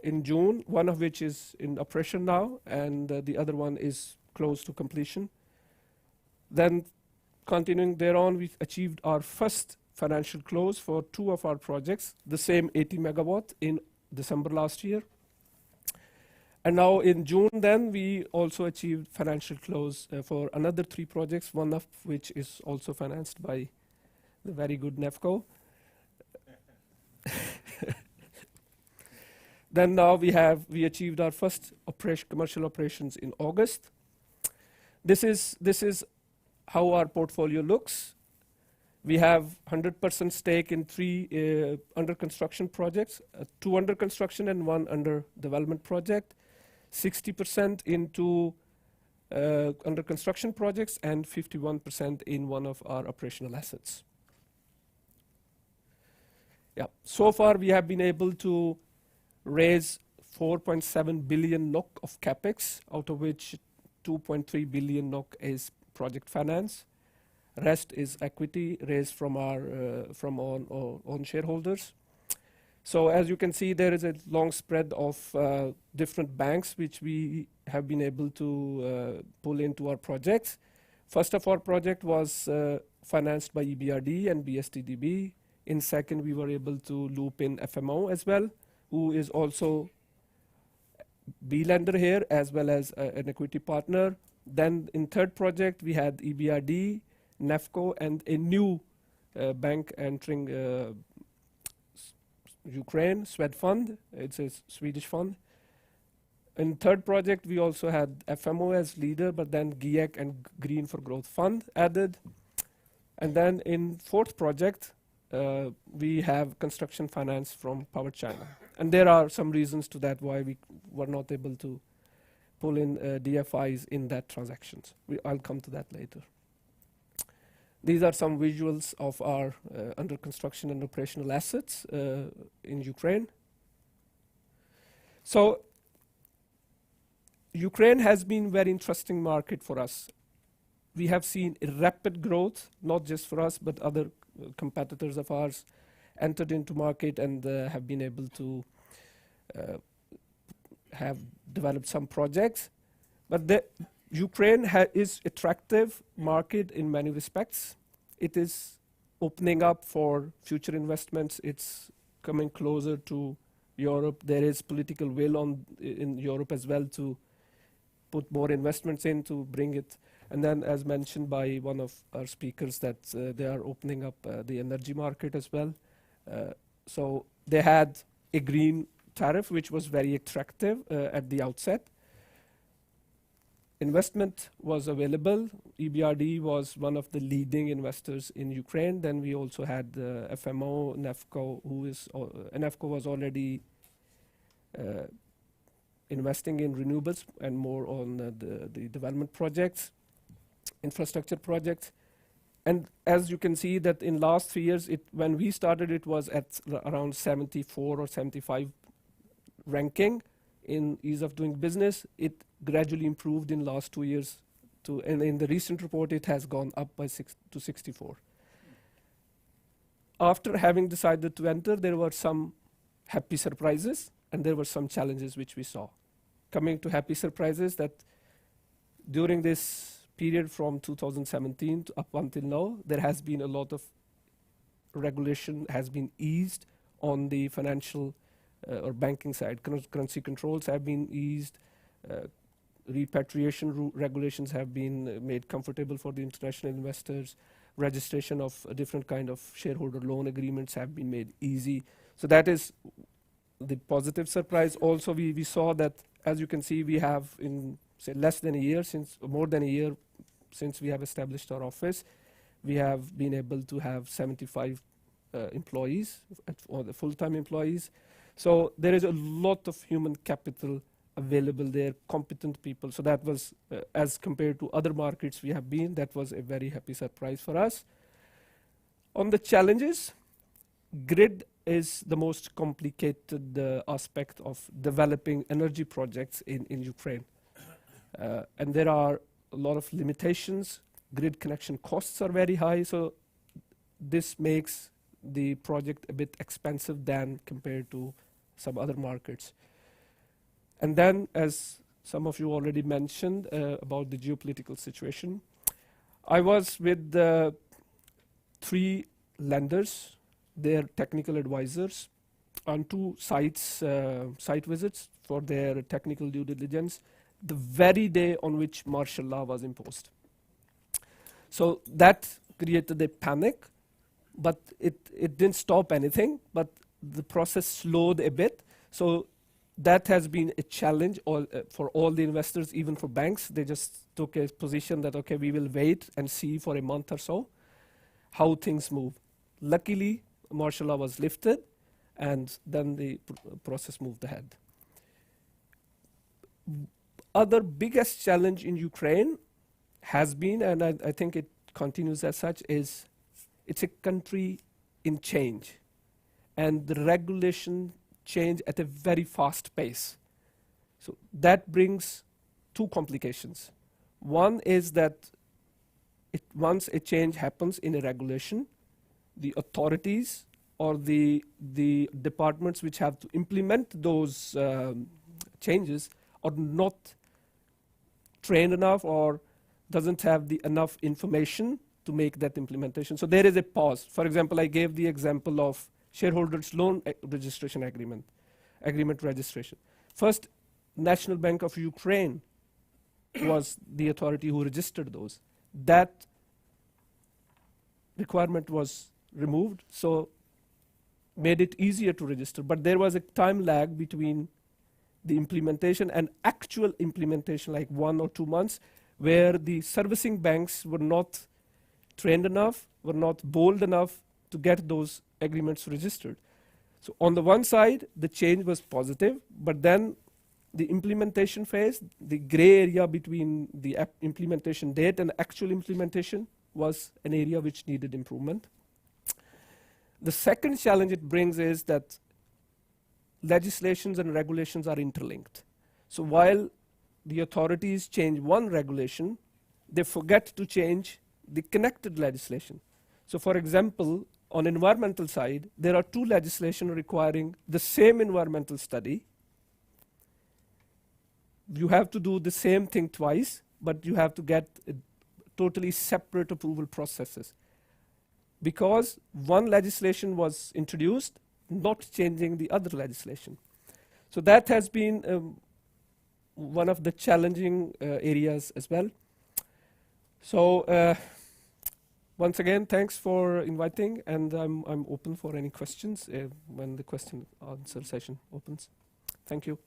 in June, one of which is in operation now, and the other one is close to completion. Then, continuing thereon, we achieved our first financial close for 2 of our projects, the same 80 megawatt in December last year. And now in June then, we also achieved financial close for another 3 projects, one of which is also financed by the very good NEFCO. Then now we achieved our first commercial operations in August. This is how our portfolio looks. We have 100% stake in 3 under construction projects, 2 under construction and 1 under development project, 60% into under construction projects, and 51% in one of our operational assets. Yeah. So far, we have been able to raise 4.7 billion NOK of capex, out of which 2.3 billion NOK is project finance. Rest is equity raised from our own shareholders. So as you can see, there is a long spread of different banks which we have been able to pull into our projects. First of our project was financed by EBRD and BSTDB. In second, we were able to loop in FMO as well, who is also B lender here as well as an equity partner. Then in third project, we had EBRD, NEFCO, and a new bank entering Ukraine, Swedfund. It's a Swedish fund. In third project, we also had FMO as leader, but then GIEC and Green for Growth Fund added. And then in fourth project, we have construction finance from Power China. And there are some reasons to that why we were not able to pull in DFIs in that transactions. I'll come to that later. These are some visuals of our under construction and operational assets in Ukraine. So Ukraine has been a very interesting market for us. We have seen a rapid growth, not just for us, but other competitors of ours entered into market and have been able to have developed some projects. But Ukraine is attractive market in many respects. It is opening up for future investments. It's coming closer to Europe. There is political will in Europe as well to put more investments in to bring it. And then, as mentioned by one of our speakers, that they are opening up the energy market as well. So they had a green tariff, which was very attractive at the outset. investment was available. EBRD was one of the leading investors in Ukraine. Then we also had FMO, NEFCO, NEFCO was already investing in renewables and more on the development projects, infrastructure projects. And as you can see that in last 3 years, when we started, it was at around 74 or 75 ranking in ease of doing business. It gradually improved in last 2 years and in the recent report, it has gone up by 6 to 64. After having decided to enter, there were some happy surprises and there were some challenges which we saw. Coming to happy surprises, that during this period from 2017 to up until now, there has been a lot of regulation has been eased on the financial or banking side. Currency controls have been eased. Repatriation regulations have been made comfortable for the international investors. Registration of a different kind of shareholder loan agreements have been made easy. So that is the positive surprise. Also, we saw that, as you can see, we have in say more than a year since we have established our office, we have been able to have 75 employees, or the full-time employees. So there is a lot of human capital available there, competent people. So that was, as compared to other markets we have been, that was a very happy surprise for us. On the challenges, grid is the most complicated aspect of developing energy projects in Ukraine. And there are a lot of limitations. Grid connection costs are very high, so this makes the project a bit expensive than compared to some other markets. And then, as some of you already mentioned about the geopolitical situation, I was with 3 lenders, their technical advisors, on 2 site visits for their technical due diligence, the very day on which martial law was imposed. So that created a panic, but it didn't stop anything, but the process slowed a bit. So that has been a challenge for all the investors, even for banks. They just took a position that, okay, we will wait and see for a month or so how things move. Luckily, martial law was lifted, and then the process moved ahead. Other biggest challenge in Ukraine has been, and I think it continues as such, is it's a country in change, and the regulation change at a very fast pace. So that brings 2 complications. One is that once a change happens in a regulation, the authorities or the departments which have to implement those changes are not trained enough or doesn't have the enough information to make that implementation. So there is a pause. For example, I gave the example of shareholders loan registration agreement registration. First, National Bank of Ukraine was the authority who registered those. That requirement was removed, so made it easier to register. But there was a time lag between the implementation and actual implementation, like 1 or 2 months, where the servicing banks were not trained enough, were not bold enough to get those agreements registered. So on the one side, the change was positive, but then the implementation phase, the gray area between the implementation date and actual implementation, was an area which needed improvement. The second challenge it brings is that legislations and regulations are interlinked. So while the authorities change one regulation, they forget to change the connected legislation. So for example, on environmental side, there are 2 legislation requiring the same environmental study. You have to do the same thing twice, but you have to get totally separate approval processes. Because one legislation was introduced, not changing the other legislation. So that has been one of the challenging areas as well. So once again, thanks for inviting, and I'm open for any questions when the question answer session opens. Thank you.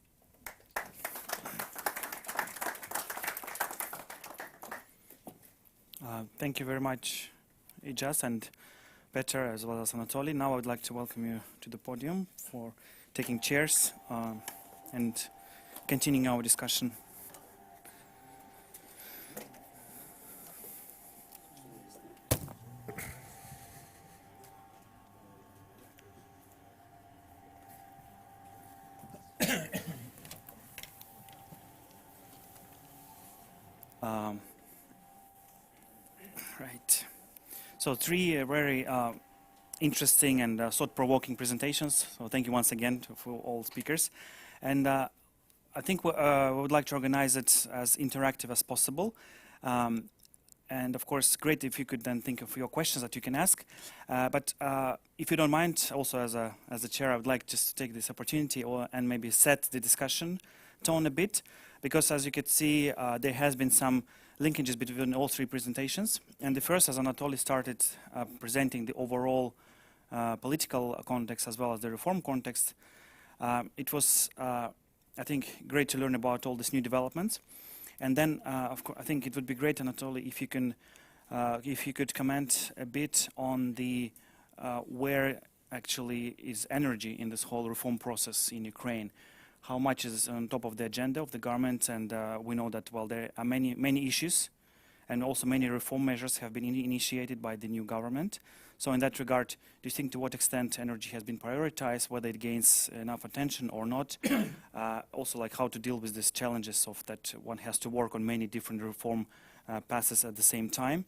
Thank you very much, Ijas and Peter, as well as Anatoly. Now I would like to welcome you to the podium for taking chairs and continuing our discussion. Right. So three very interesting and thought-provoking presentations. So thank you once again for all speakers. And I think we would like to organize it as interactive as possible. And of course, great if you could then think of your questions that you can ask. But if you don't mind, also as a chair, I would like just to take this opportunity and maybe set the discussion tone a bit. Because as you could see, there has been some linkages between all three presentations. And the first, as Anatoly started presenting the overall political context as well as the reform context, it was, I think, great to learn about all these new developments. And then, of course, I think it would be great, Anatoly, if you could comment a bit on the where actually is energy in this whole reform process in Ukraine. How much is on top of the agenda of the government? And we know that, well, there are many issues, and also many reform measures have been initiated by the new government. So in that regard, do you think to what extent energy has been prioritized, whether it gains enough attention or not? Also, like how to deal with these challenges of that one has to work on many different reform passes at the same time.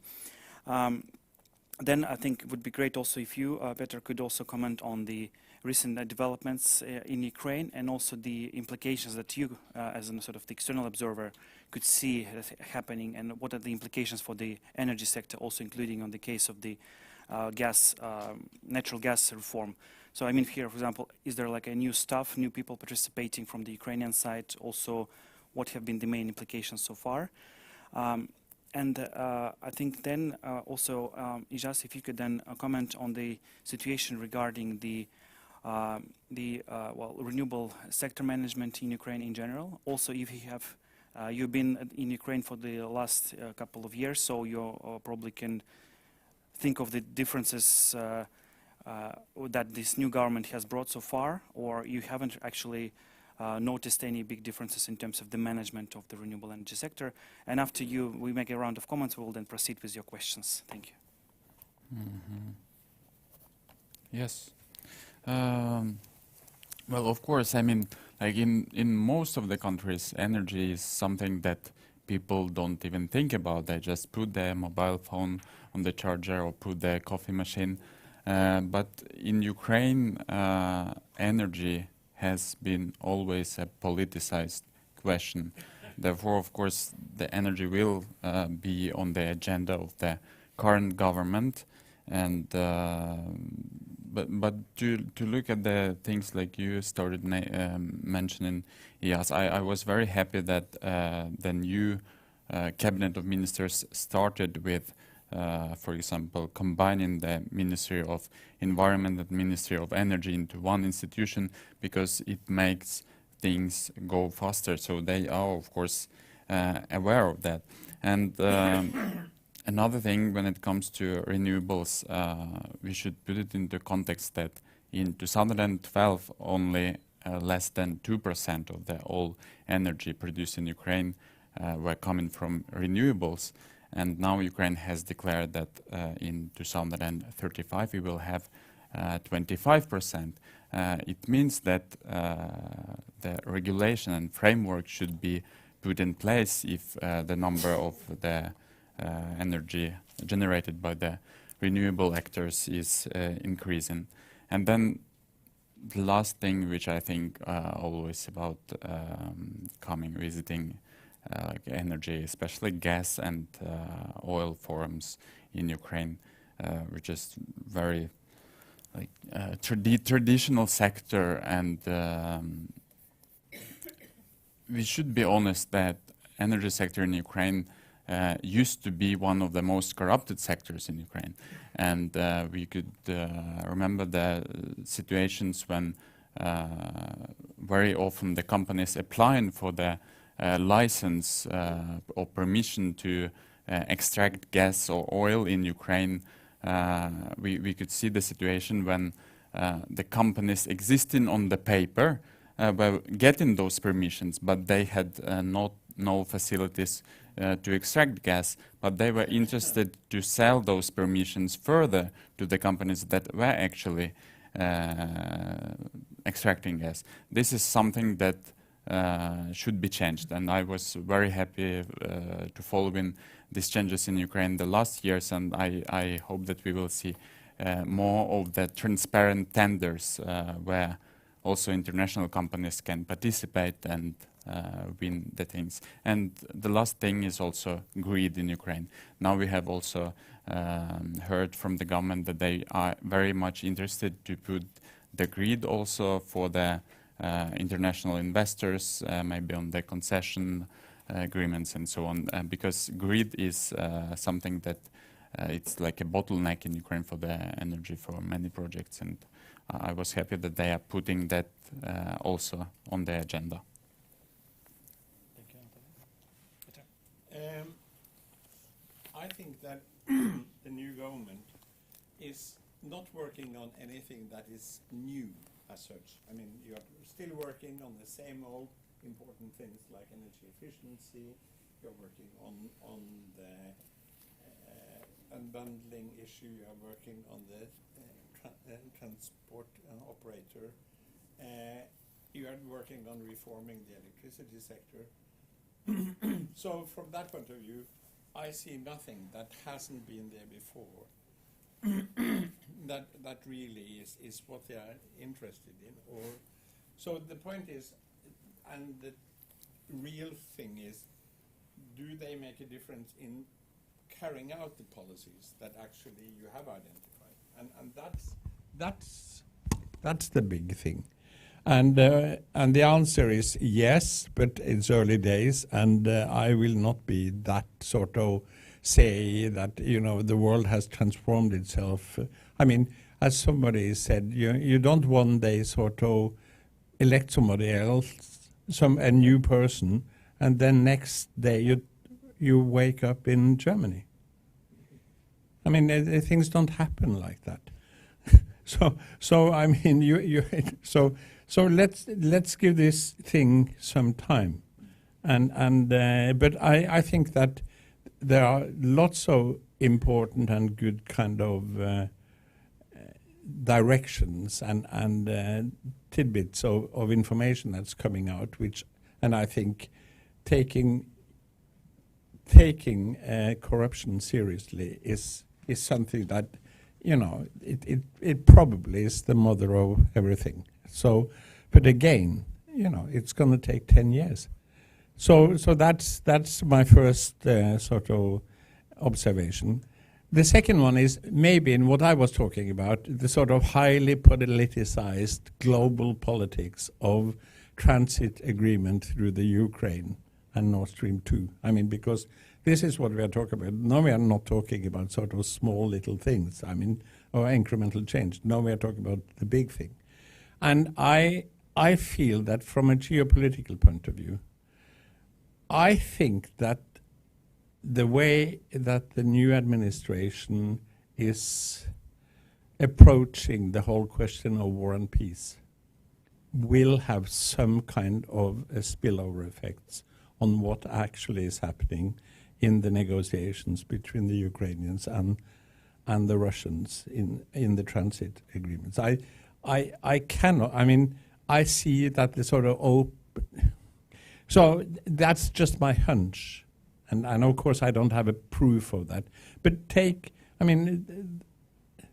Then I think it would be great also if you, Peter, could also comment on the recent developments in Ukraine and also the implications that you, as a sort of the external observer, could see happening, and what are the implications for the energy sector, also including on the case of the natural gas reform. So I mean here, for example, is there like a new staff, new people participating from the Ukrainian side? Also, what have been the main implications so far? And I think then also, Ijas, if you could then comment on the situation regarding the renewable sector management in Ukraine in general. Also, if you have, you've been in Ukraine for the last couple of years, so you probably can think of the differences that this new government has brought so far, or you haven't actually noticed any big differences in terms of the management of the renewable energy sector. And after we make a round of comments, we will then proceed with your questions. Thank you. Mm-hmm. Yes. Well, of course, I mean, like in most of the countries, energy is something that people don't even think about. They just put their mobile phone on the charger or put their coffee machine. But in Ukraine, energy has been always a politicized question. Therefore, of course, the energy will be on the agenda of the current government. And but to look at the things like you started mentioning, yes, I was very happy that the new cabinet of ministers started with, for example, combining the Ministry of Environment and Ministry of Energy into one institution, because it makes things go faster. So they are, of course, aware of that. And another thing, when it comes to renewables, we should put it into context that in 2012, only less than 2% of the all energy produced in Ukraine were coming from renewables. And now Ukraine has declared that in 2035 we will have 25%. It means that the regulation and framework should be put in place if the number of the energy generated by the renewable actors is increasing. And then the last thing, which I think always about visiting like energy, especially gas and oil forums in Ukraine, which is very like traditional sector, and we should be honest that energy sector in Ukraine used to be one of the most corrupted sectors in Ukraine. And we could remember the situations when very often the companies applying for the license or permission to extract gas or oil in Ukraine, we could see the situation when the companies existing on the paper were getting those permissions, but they had no facilities to extract gas, but they were interested to sell those permissions further to the companies that were actually extracting gas. This is something that should be changed, and I was very happy to follow in these changes in Ukraine the last years, and I hope that we will see more of the transparent tenders where also international companies can participate and win the things. And the last thing is also greed in Ukraine. Now we have also heard from the government that they are very much interested to put the greed also for the international investors, maybe on the concession agreements and so on, because greed is something that it's like a bottleneck in Ukraine for the energy for many projects, and I was happy that they are putting that also on the agenda. Thank you, I think that the new government is not working on anything that is new as such. I mean, you're still working on the same old important things like energy efficiency. You're working on the unbundling issue. You're working on the transport operator. You are working on reforming the electricity sector. So from that point of view, I see nothing that hasn't been there before that really is what they are interested in. Or so the point is, and the real thing is, do they make a difference in carrying out the policies that actually you have identified? And that's the big thing. And the answer is yes, but it's early days, and I will not be that sort of say that, you know, the world has transformed itself. I mean, as somebody said, you don't one day sort of elect somebody else, a new person, and then next day you wake up in Germany. I mean, things don't happen like that. So I mean, so let's give this thing some time, but I think that there are lots of important and good kind of directions and tidbits of information that's coming out, and I think taking corruption seriously is something that, you know, it probably is the mother of everything. So, but again, you know, it's going to take 10 years. So that's my first sort of observation. The second one is maybe in what I was talking about, the sort of highly politicized global politics of transit agreement through the Ukraine and Nord Stream 2. I mean, because this is what we are talking about. No, we are not talking about sort of small little things, I mean, or incremental change. No, we are talking about the big thing. And I feel that from a geopolitical point of view, I think that the way that the new administration is approaching the whole question of war and peace will have some kind of a spillover effects on what actually is happening in the negotiations between the Ukrainians and the Russians in the transit agreements. I cannot, I mean, I see that the sort of so that's just my hunch. And of course I don't have a proof of that. But I mean,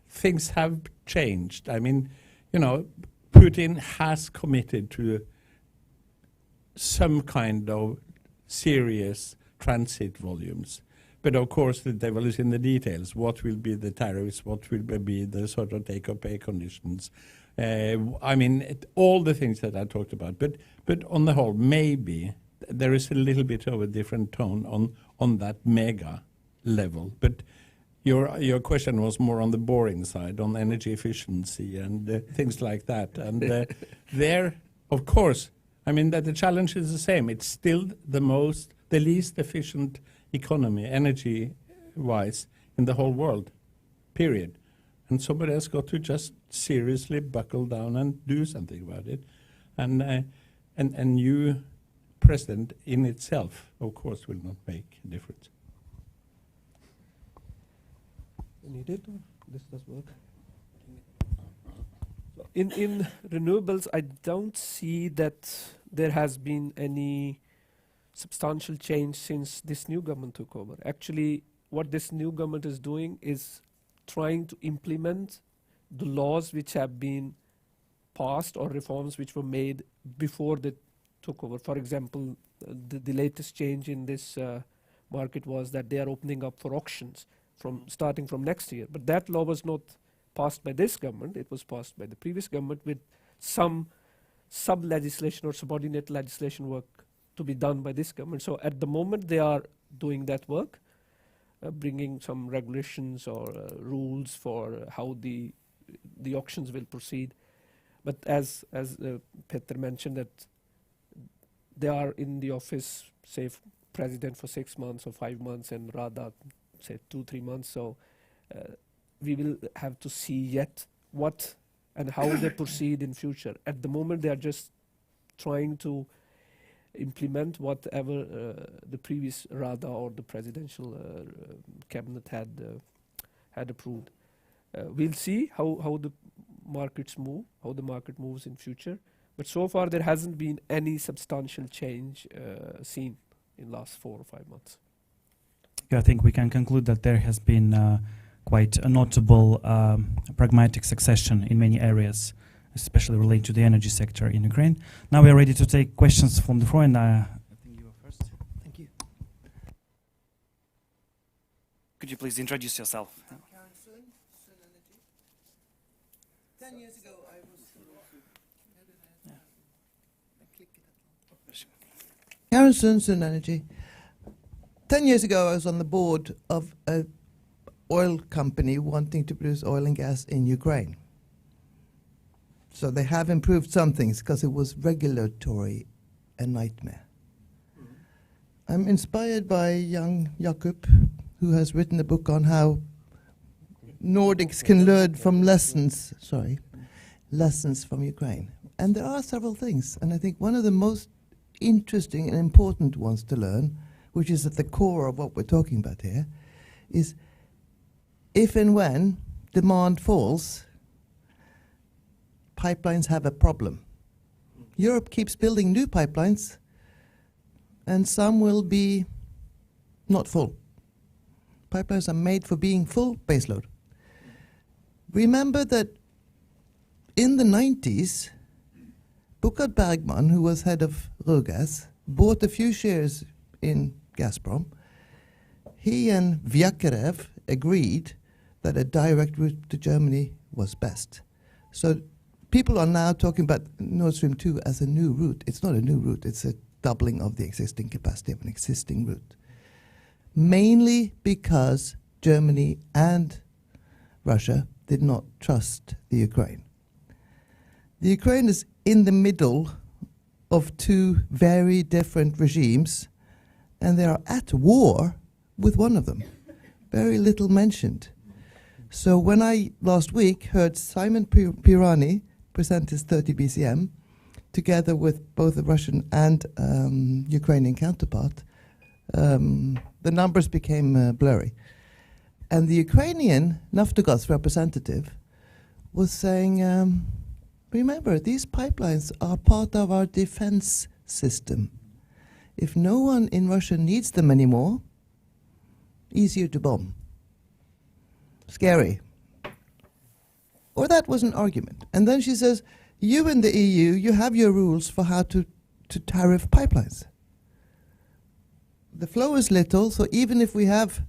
things have changed. I mean, you know, Putin has committed to some kind of serious transit volumes. But of course the devil is in the details. What will be the tariffs? What will be the sort of take-or-pay conditions? I mean, all the things that I talked about. But on the whole, maybe there is a little bit of a different tone on that mega level. But your question was more on the boring side, on energy efficiency and things like that. And there, of course, I mean that the challenge is the same. It's still the least efficient economy, energy-wise, in the whole world, period. And somebody has got to just seriously buckle down and do something about it. And a new president in itself, of course, will not make a difference. Need it? This does work. So in renewables, I don't see that there has been any substantial change since this new government took over. Actually, what this new government is doing is trying to implement the laws which have been passed or reforms which were made before they took over. For example, the latest change in this market was that they are opening up for auctions starting from next year. But that law was not passed by this government. It was passed by the previous government with some sub-legislation or subordinate legislation work to be done by this government. So at the moment they are doing that work, bringing some regulations or rules for how the auctions will proceed. But as Peter mentioned, that they are in the office, say, president for 6 months or 5 months, and Rada, say, 2-3 months. So we will have to see yet what and how they proceed in future. At the moment, they are just trying to implement whatever the previous Rada or the presidential cabinet had approved. We'll see how the markets move, how the market moves in future. But so far, there hasn't been any substantial change seen in last 4 or 5 months. I think we can conclude that there has been quite a notable pragmatic succession in many areas, especially related to the energy sector in Ukraine. Now we are ready to take questions from the floor, and I think you are first. Thank you. Could you please introduce yourself? Karen Sun, Sun Energy. 10 years ago, I was... Karen Sun, Sun Energy. 10 years ago, I was on the board of an oil company wanting to produce oil and gas in Ukraine. So they have improved some things because it was regulatory a nightmare. I'm inspired by young Jakub, who has written a book on how Nordics can learn from lessons from Ukraine. And there are several things, and I think one of the most interesting and important ones to learn, which is at the core of what we're talking about here, is if and when demand falls, pipelines have a problem. Europe keeps building new pipelines, and some will be not full. Pipelines are made for being full baseload. Remember that in the 90s, Burkhard Bergman, who was head of Ruhrgas, bought a few shares in Gazprom. He and Vyakarev agreed that a direct route to Germany was best. So people are now talking about Nord Stream 2 as a new route. It's not a new route, it's a doubling of the existing capacity of an existing route. Mainly because Germany and Russia did not trust the Ukraine. The Ukraine is in the middle of two very different regimes, and they are at war with one of them. Very little mentioned. So when I last week heard Simon Pirani present his 30 BCM, together with both the Russian and Ukrainian counterpart, the numbers became blurry. And the Ukrainian Naftogaz representative was saying, remember, these pipelines are part of our defense system. If no one in Russia needs them anymore, easier to bomb. Scary. Or that was an argument. And then she says, you in the EU, you have your rules for how to tariff pipelines. The flow is little, so even if we have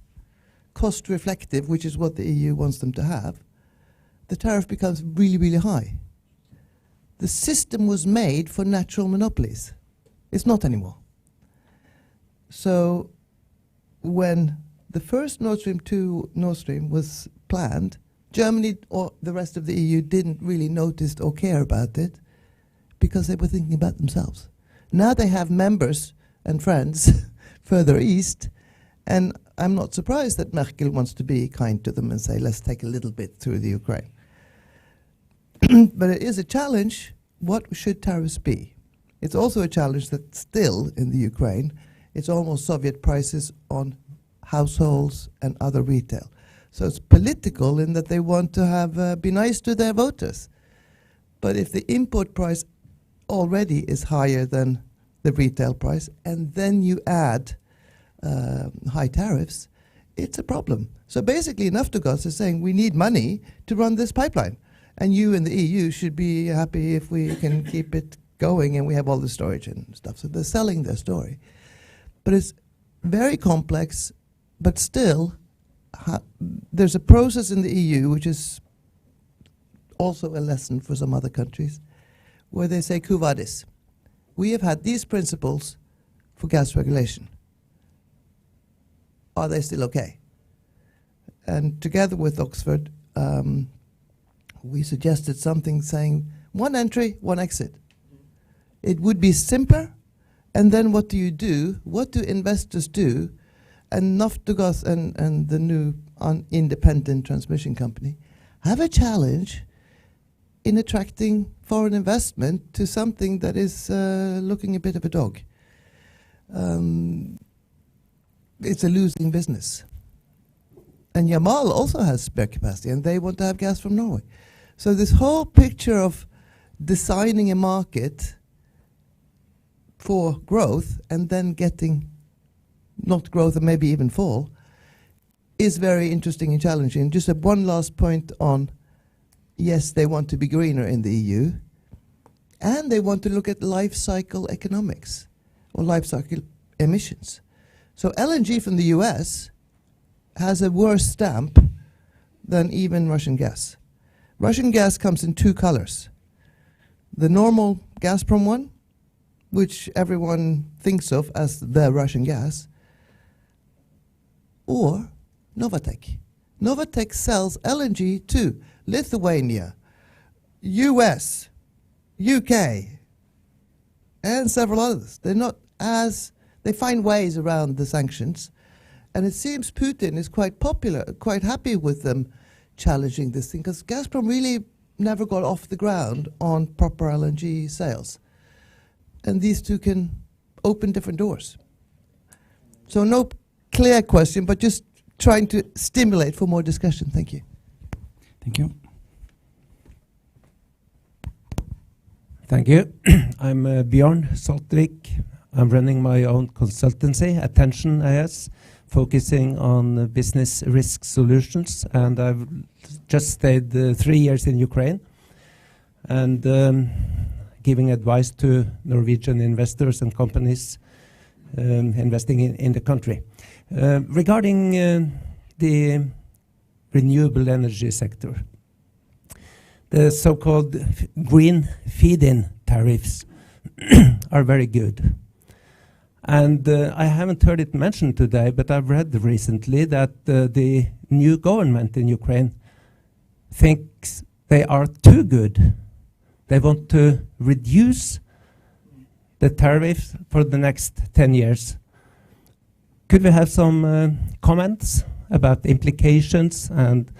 cost reflective, which is what the EU wants them to have, the tariff becomes really, really high. The system was made for natural monopolies. It's not anymore. So when the first Nord Stream 2 Nord Stream was planned, Germany or the rest of the EU didn't really notice or care about it because they were thinking about themselves. Now they have members and friends further east, And I'm not surprised that Merkel wants to be kind to them and say, let's take a little bit through the Ukraine. But it is a challenge. What should tariffs be? It's also a challenge that still in the Ukraine, it's almost Soviet prices on households and other retail. So it's political in that they want to have be nice to their voters. But if the import price already is higher than the retail price, and then you add high tariffs, it's a problem. So basically, Naftogaz is saying we need money to run this pipeline. And you in the EU should be happy if we can keep it going and we have all the storage and stuff. So they're selling their story. But it's very complex, but still, there's a process in the EU, which is also a lesson for some other countries, where they say, Quo vadis? We have had these principles for gas regulation. Are they still okay? And together with Oxford, we suggested something saying, one entry, one exit. It would be simpler, and then what do you do? What do investors do? And Naftogaz and the new independent transmission company have a challenge in attracting foreign investment to something that is looking a bit of a dog. It's a losing business. And Yamal also has spare capacity, and they want to have gas from Norway. So this whole picture of designing a market for growth and then getting not growth and maybe even fall is very interesting and challenging. Just one last point on, yes, they want to be greener in the EU, and they want to look at life cycle economics or life cycle emissions. So LNG from the US has a worse stamp than even Russian gas. Russian gas comes in two colors. The normal Gazprom one, which everyone thinks of as the Russian gas, or Novatek. Novatek sells LNG to Lithuania, US, UK, and several others. They're not as, they find ways around the sanctions, and it seems Putin is quite popular, quite happy with them challenging this thing, because Gazprom really never got off the ground on proper LNG sales. And these two can open different doors. So no clear question, but just trying to stimulate for more discussion. Thank you. Thank you. Thank you. I'm Bjorn Saltvik. I'm running my own consultancy, Attention AS, focusing on business risk solutions. And I've just stayed 3 years in Ukraine and giving advice to Norwegian investors and companies investing in the country. Regarding the renewable energy sector, the so-called green feed-in tariffs are very good. And I haven't heard it mentioned today, but I've read recently that the new government in Ukraine thinks they are too good. They want to reduce the tariffs for the next 10 years. Could we have some comments about the implications? And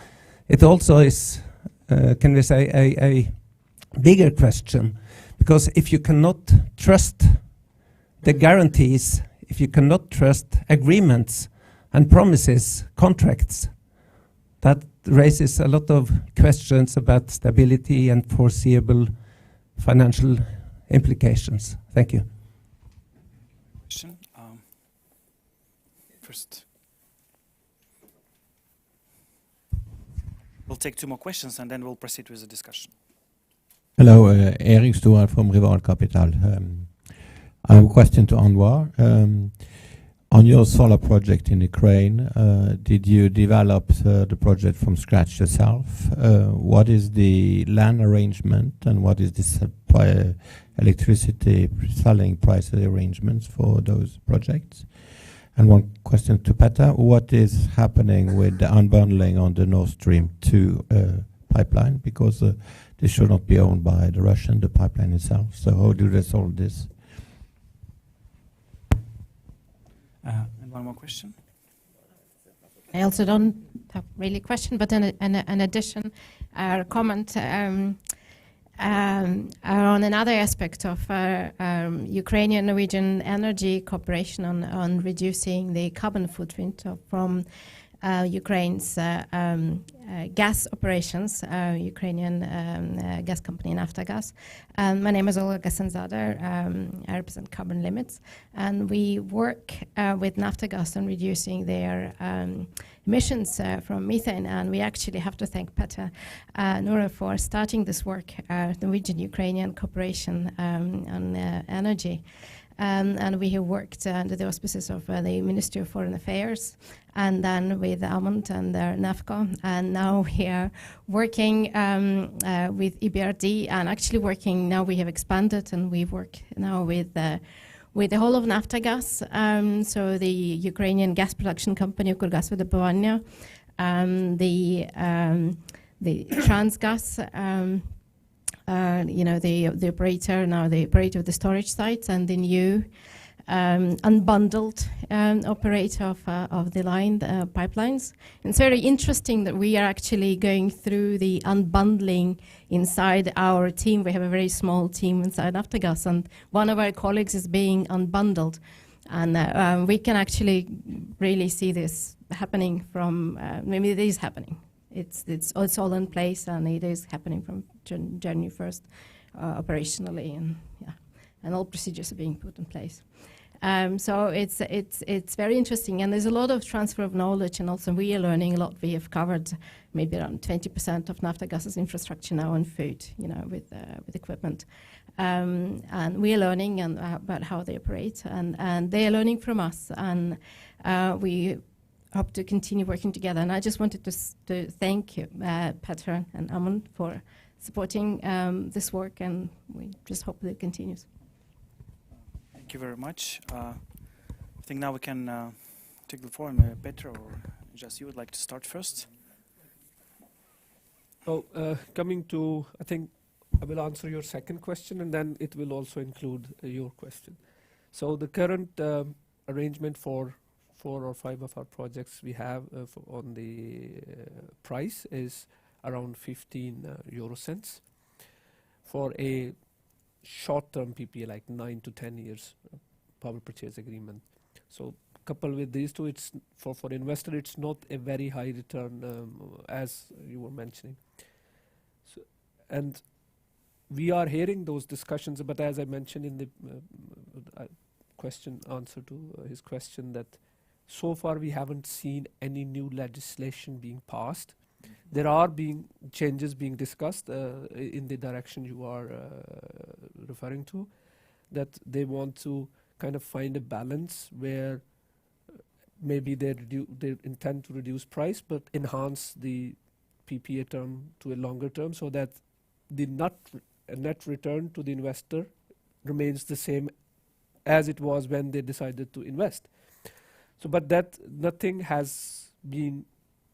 it also is, can we say, a bigger question, because if you cannot trust the guarantees, if you cannot trust agreements and promises, contracts, that raises a lot of questions about stability and foreseeable financial implications. Thank you. Question. First. We'll take 2 more questions and then we'll proceed with the discussion. Hello, Erik Stoa from Rival Capital. I have a question to Anwar. On your solar project in Ukraine, did you develop the project from scratch yourself? What is the land arrangement and what is the electricity selling price arrangements for those projects? And one question to Petter, what is happening with the unbundling on the Nord Stream 2 pipeline? Because this should not be owned by the Russian, the pipeline itself. So how do they solve this? And one more question. I also don't have really a question, but an addition or comment on another aspect of Ukrainian-Norwegian energy cooperation on reducing the carbon footprint from Ukraine's gas operations, Ukrainian gas company Naftagaz. My name is Olga Sanzada. I represent Carbon Limits, and we work with Naftagaz on reducing their emissions from methane. And we actually have to thank Petter Nora for starting this work, Norwegian-Ukrainian cooperation on energy. And we have worked under the auspices of the Ministry of Foreign Affairs, and then with Amund and NAFCO, and now we are working with EBRD, and actually working now. We have expanded, and we work now with the whole of Naftagaz, so the Ukrainian gas production company Ukrgasvodobывание, the Transgas. The operator now, the operator of the storage sites, and the new unbundled operator of the line pipelines. And it's very interesting that we are actually going through the unbundling inside our team. We have a very small team inside Naftagaz, and one of our colleagues is being unbundled. And we can actually really see this happening from, maybe it is happening. It's all in place, and it is happening from January 1st operationally, and all procedures are being put in place. So it's very interesting, and there's a lot of transfer of knowledge, and also we are learning a lot. We have covered maybe around 20% of Naftagaz's infrastructure now on food, with equipment, and we are learning about how they operate, and they are learning from us, and we hope to continue working together. And I just wanted to thank you, Petter and Amund, for supporting this work, and we just hope that it continues. Thank you very much. I think now we can take the floor. Maybe Petter or just you would like to start first. So coming to, I think I will answer your second question, and then it will also include your question. So the current arrangement for 4 or 5 of our projects we have on the price is around 15 euro cents for a short-term PPA, like 9 to 10 years power purchase agreement. So coupled with these two, it's for investor, it's not a very high return as you were mentioning. So, and we are hearing those discussions, but as I mentioned in the answer to his question, that so far we haven't seen any new legislation being passed. There are changes being discussed in the direction you are referring to, that they want to kind of find a balance where maybe they intend to reduce price but enhance the PPA term to a longer term, so that the net return to the investor remains the same as it was when they decided to invest. So, but that nothing has been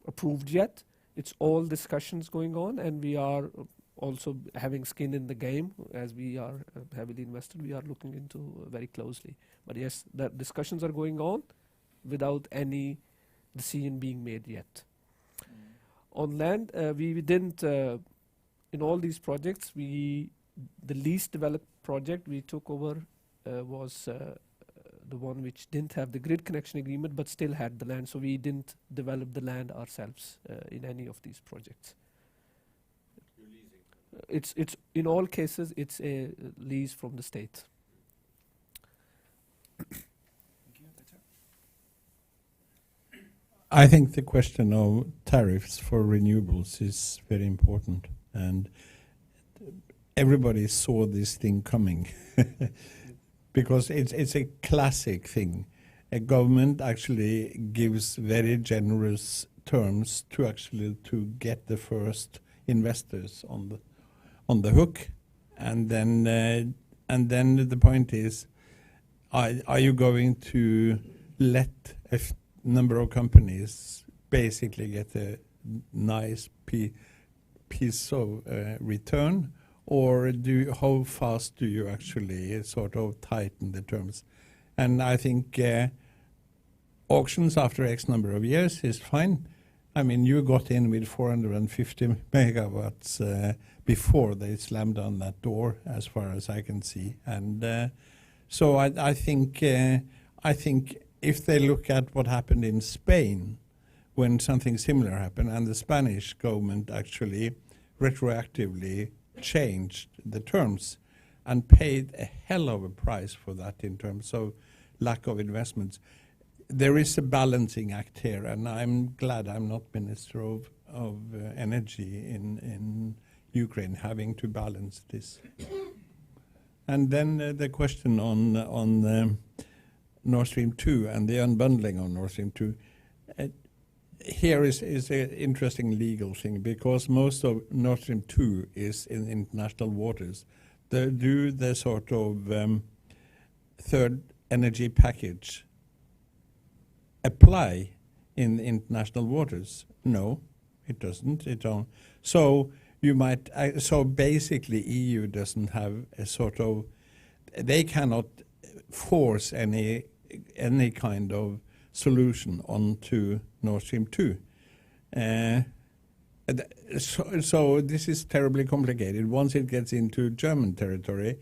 approved yet. It's all discussions going on, and we are also having skin in the game. As we are heavily invested, we are looking into very closely. But yes, the discussions are going on without any decision being made yet. On land, we didn't, in all these projects, the least developed project we took over was the one which didn't have the grid connection agreement but still had the land, so we didn't develop the land ourselves in any of these projects. You're leasing? It's in all cases it's a lease from the state. I think the question of tariffs for renewables is very important, and everybody saw this thing coming. Because it's a classic thing. A government actually gives very generous terms to get the first investors on the hook, and then the point is, are you going to let a number of companies basically get a nice piece of return? Or how fast do you actually sort of tighten the terms? And I think auctions after X number of years is fine. I mean, you got in with 450 megawatts before they slammed on that door, as far as I can see. And so I think if they look at what happened in Spain when something similar happened, and the Spanish government actually retroactively changed the terms and paid a hell of a price for that in terms of lack of investments. There is a balancing act here, and I'm glad I'm not Minister of Energy in Ukraine, having to balance this. And then the question on Nord Stream 2 and the unbundling on Nord Stream 2. Here is an interesting legal thing, because most of Nord Stream 2 is in international waters. Do the sort of third energy package apply in international waters? No, it doesn't. It don't. So you might. So basically, EU doesn't have a sort of. They cannot force any kind of solution onto Nord Stream 2. So this is terribly complicated. Once it gets into German territory,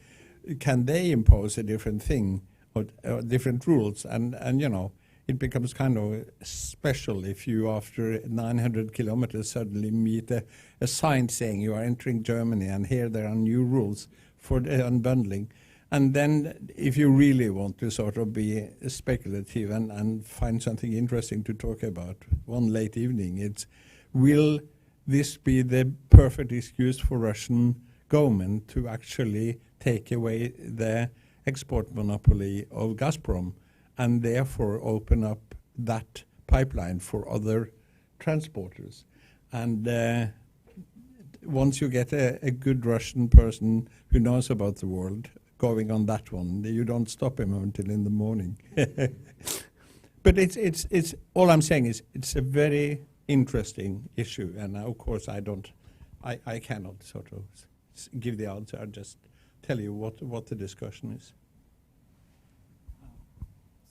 can they impose a different thing or different rules? And you know, it becomes kind of special if you, after 900 kilometers, suddenly meet a sign saying you are entering Germany, and here there are new rules for the unbundling. And then if you really want to sort of be speculative and find something interesting to talk about one late evening, it's, will this be the perfect excuse for Russian government to actually take away the export monopoly of Gazprom and therefore open up that pipeline for other transporters? And once you get a good Russian person who knows about the world going on that one, you don't stop him until in the morning. But it's all I'm saying is it's a very interesting issue, and of course I cannot sort of give the answer. I just tell you what the discussion is.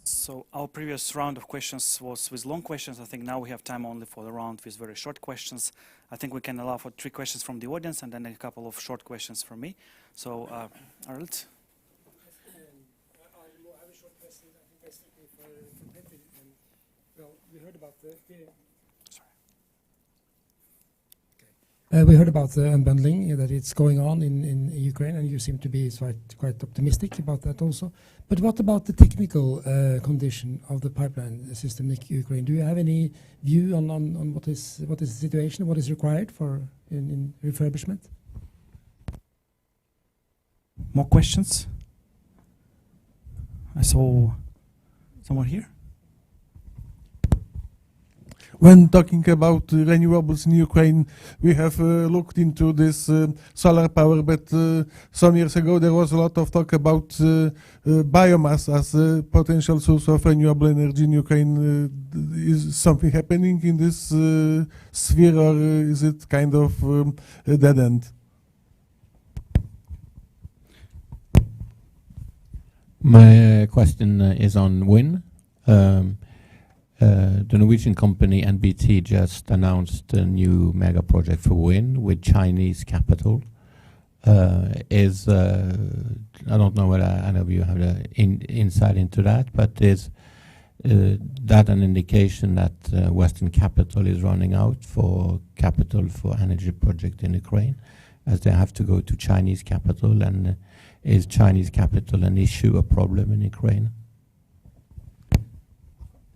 So our previous round of questions was with long questions. I think now we have time only for the round with very short questions. I think we can allow for 3 questions from the audience and then a couple of short questions from me. So, Arlt. I have a short question, I think basically for Peter. Well, we heard about the... we heard about the unbundling, that it's going on in Ukraine, and you seem to be quite optimistic about that also. But what about the technical condition of the pipeline system in Ukraine? Do you have any view on what is the situation, what is required for in refurbishment? More questions? I saw someone here. When talking about renewables in Ukraine, we have looked into this solar power, but some years ago there was a lot of talk about biomass as a potential source of renewable energy in Ukraine. Is something happening in this sphere, or is it kind of a dead end? My question is on wind. The Norwegian company NBT just announced a new mega project for wind with Chinese capital. I don't know whether any of you have insight into that, but is that an indication that Western capital is running out for capital for energy project in Ukraine, as they have to go to Chinese capital? And is Chinese capital an issue, a problem in Ukraine?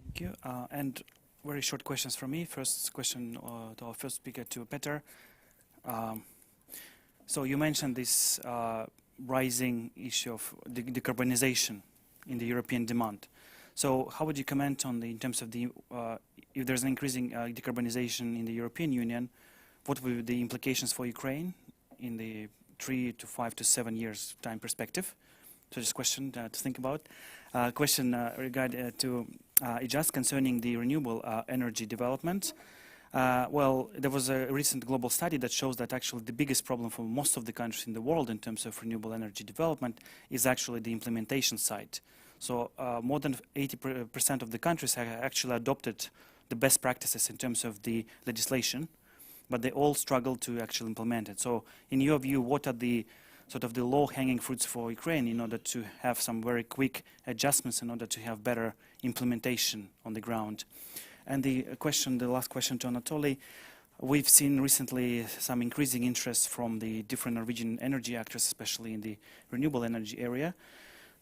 Thank you. And very short questions from me. First question to our first speaker, to Peter. So you mentioned this rising issue of decarbonization in the European demand. So how would you comment on in terms of if there's an increasing decarbonization in the European Union, what will be the implications for Ukraine in the 3 to 5 to 7 years time perspective? So just a question to think about. Question regarding to Ijaz concerning the renewable energy development. Well, there was a recent global study that shows that actually the biggest problem for most of the countries in the world in terms of renewable energy development is actually the implementation side. So more than 80% of the countries have actually adopted the best practices in terms of the legislation, but they all struggle to actually implement it. So in your view, what are the sort of the low-hanging fruits for Ukraine in order to have some very quick adjustments in order to have better implementation on the ground? And the last question to Anatoly, we've seen recently some increasing interest from the different Norwegian energy actors, especially in the renewable energy area.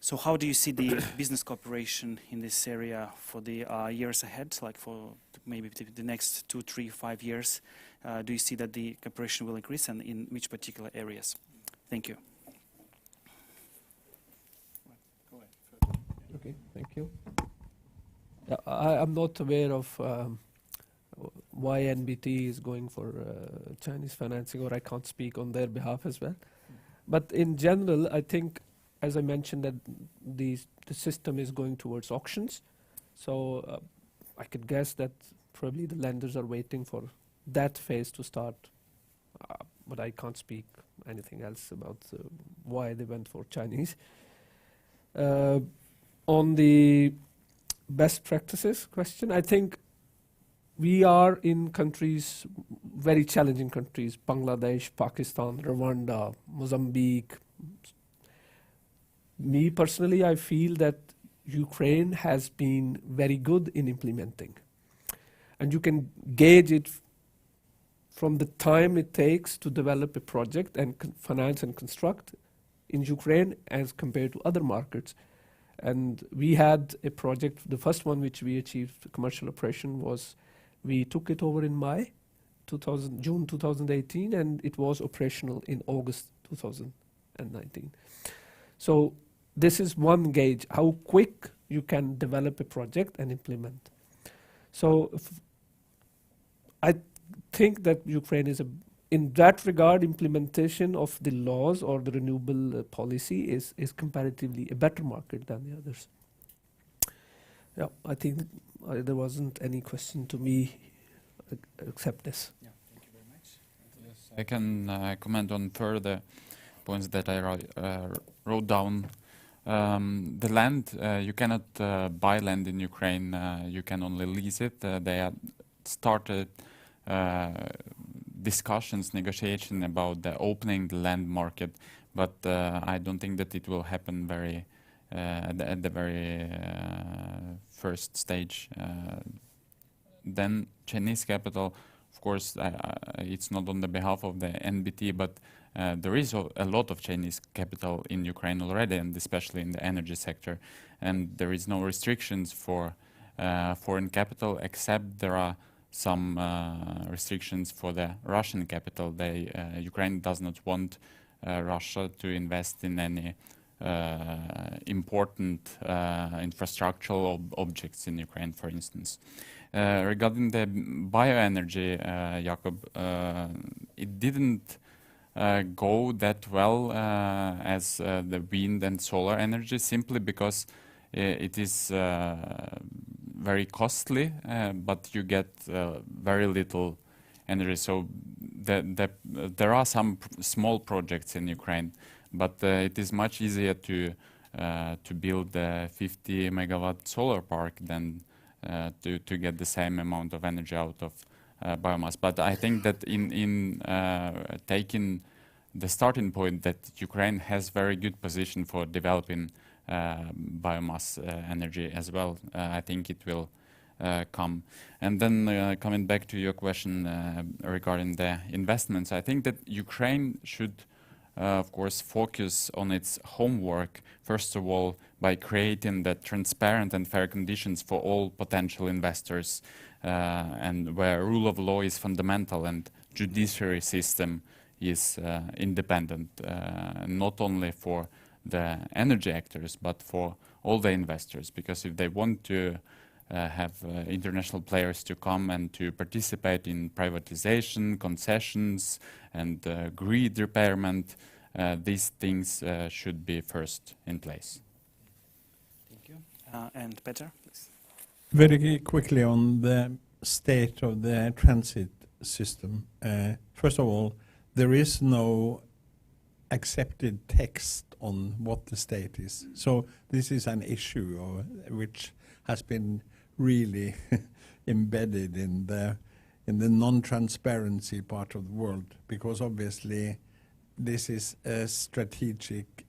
So how do you see the business cooperation in this area for the years ahead, like for maybe the next 2, 3, 5 years? Do you see that the cooperation will increase, and in which particular areas? Thank you. Okay, thank you. I'm not aware of why NBT is going for Chinese financing, or I can't speak on their behalf as well. But in general, I think, as I mentioned, that the system is going towards auctions. So I could guess that probably the lenders are waiting for that phase to start. But I can't speak anything else about why they went for Chinese. On the best practices question, I think we are in countries, very challenging countries, Bangladesh, Pakistan, Rwanda, Mozambique. Me personally, I feel that Ukraine has been very good in implementing. And you can gauge it from the time it takes to develop a project and finance and construct in Ukraine as compared to other markets. And we had a project, the first one which we achieved commercial operation was, we took it over in June 2018, and it was operational in August 2019. So this is one gauge, how quick you can develop a project and implement. So I think that Ukraine is, in that regard, implementation of the laws or the renewable policy is comparatively a better market than the others. Yeah, I think there wasn't any question to me except this. Yeah, thank you very much. Yes, I can comment on further points that I wrote down. The land, you cannot buy land in Ukraine, you can only lease it. They had started discussions, negotiation about opening the land market, but I don't think that it will happen very at the very first stage. Then Chinese capital, of course, it's not on the behalf of the NBT, but there is a lot of Chinese capital in Ukraine already, and especially in the energy sector. And there is no restrictions for foreign capital, except there are some restrictions for the Russian capital. Ukraine does not want Russia to invest in any important infrastructural objects in Ukraine, for instance. Regarding the bioenergy, Jakob, it didn't go that well as the wind and solar energy, simply because it is very costly, but you get very little energy. So there are some small projects in Ukraine, but it is much easier to build a 50 megawatt solar park than to get the same amount of energy out of biomass. But I think that in taking the starting point that Ukraine has very good position for developing biomass energy as well, I think it will come. And then coming back to your question regarding the investments, I think that Ukraine should of course focus on its homework, first of all, by creating the transparent and fair conditions for all potential investors, and where rule of law is fundamental and judiciary system is independent, not only for the energy actors but for all the investors, because if they want to have international players to come and to participate in privatization, concessions and grid repairment, these things should be first in place. Thank you. And Peter, please. Very quickly on the state of the transit system. First of all, there is no accepted text on what the state is. So this is an issue which has been really embedded in the non-transparency part of the world, because obviously this is a strategic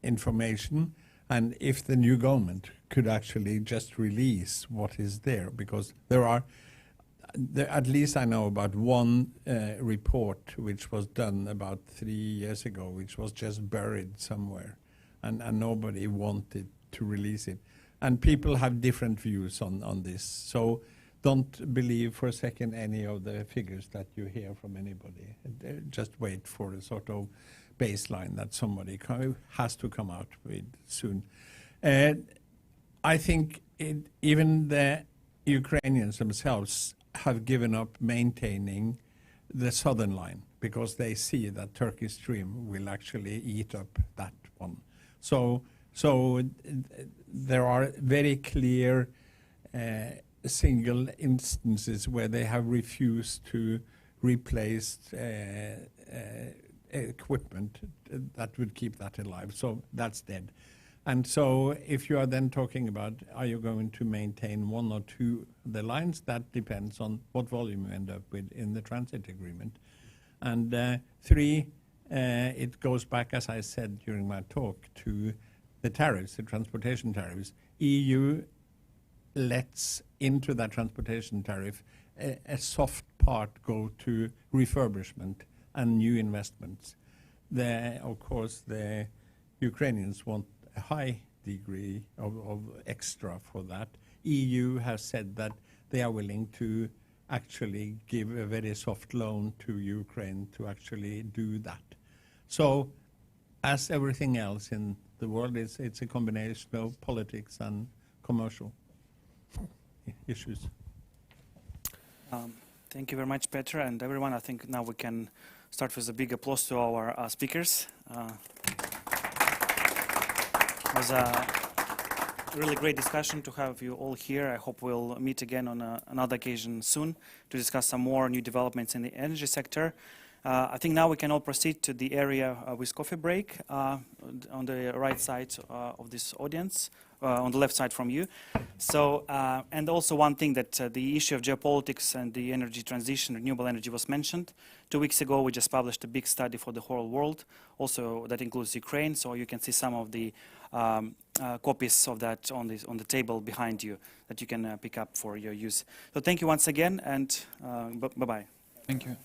information, and if the new government could actually just release what is there, because at least I know about one report which was done about 3 years ago, which was just buried somewhere, and nobody wanted to release it. And people have different views on this. So don't believe for a second any of the figures that you hear from anybody. Just wait for a sort of baseline that somebody has to come out with soon. I think even the Ukrainians themselves have given up maintaining the southern line, because they see that Turkish Stream will actually eat up that one. So there are very clear single instances where they have refused to replace equipment that would keep that alive. So that's dead. And so if you are then talking about, are you going to maintain one or two of the lines, that depends on what volume you end up with in the transit agreement. And three, it goes back, as I said during my talk, to the tariffs, the transportation tariffs. EU lets into that transportation tariff a soft part go to refurbishment and new investments. Of course, the Ukrainians want a high degree of extra for that. EU has said that they are willing to actually give a very soft loan to Ukraine to actually do that. So, as everything else in the world, it's a combination of politics and commercial issues. Thank you very much, Petra, and everyone. I think now we can start with a big applause to our speakers. It was a really great discussion to have you all here. I hope we'll meet again on another occasion soon to discuss some more new developments in the energy sector. I think now we can all proceed to the area with coffee break on the right side of this audience, on the left side from you. So, and also one thing that the issue of geopolitics and the energy transition, renewable energy was mentioned. 2 weeks ago, we just published a big study for the whole world. Also, that includes Ukraine. So you can see some of the copies of that on the table behind you that you can pick up for your use. So thank you once again, and bye-bye. Thank you.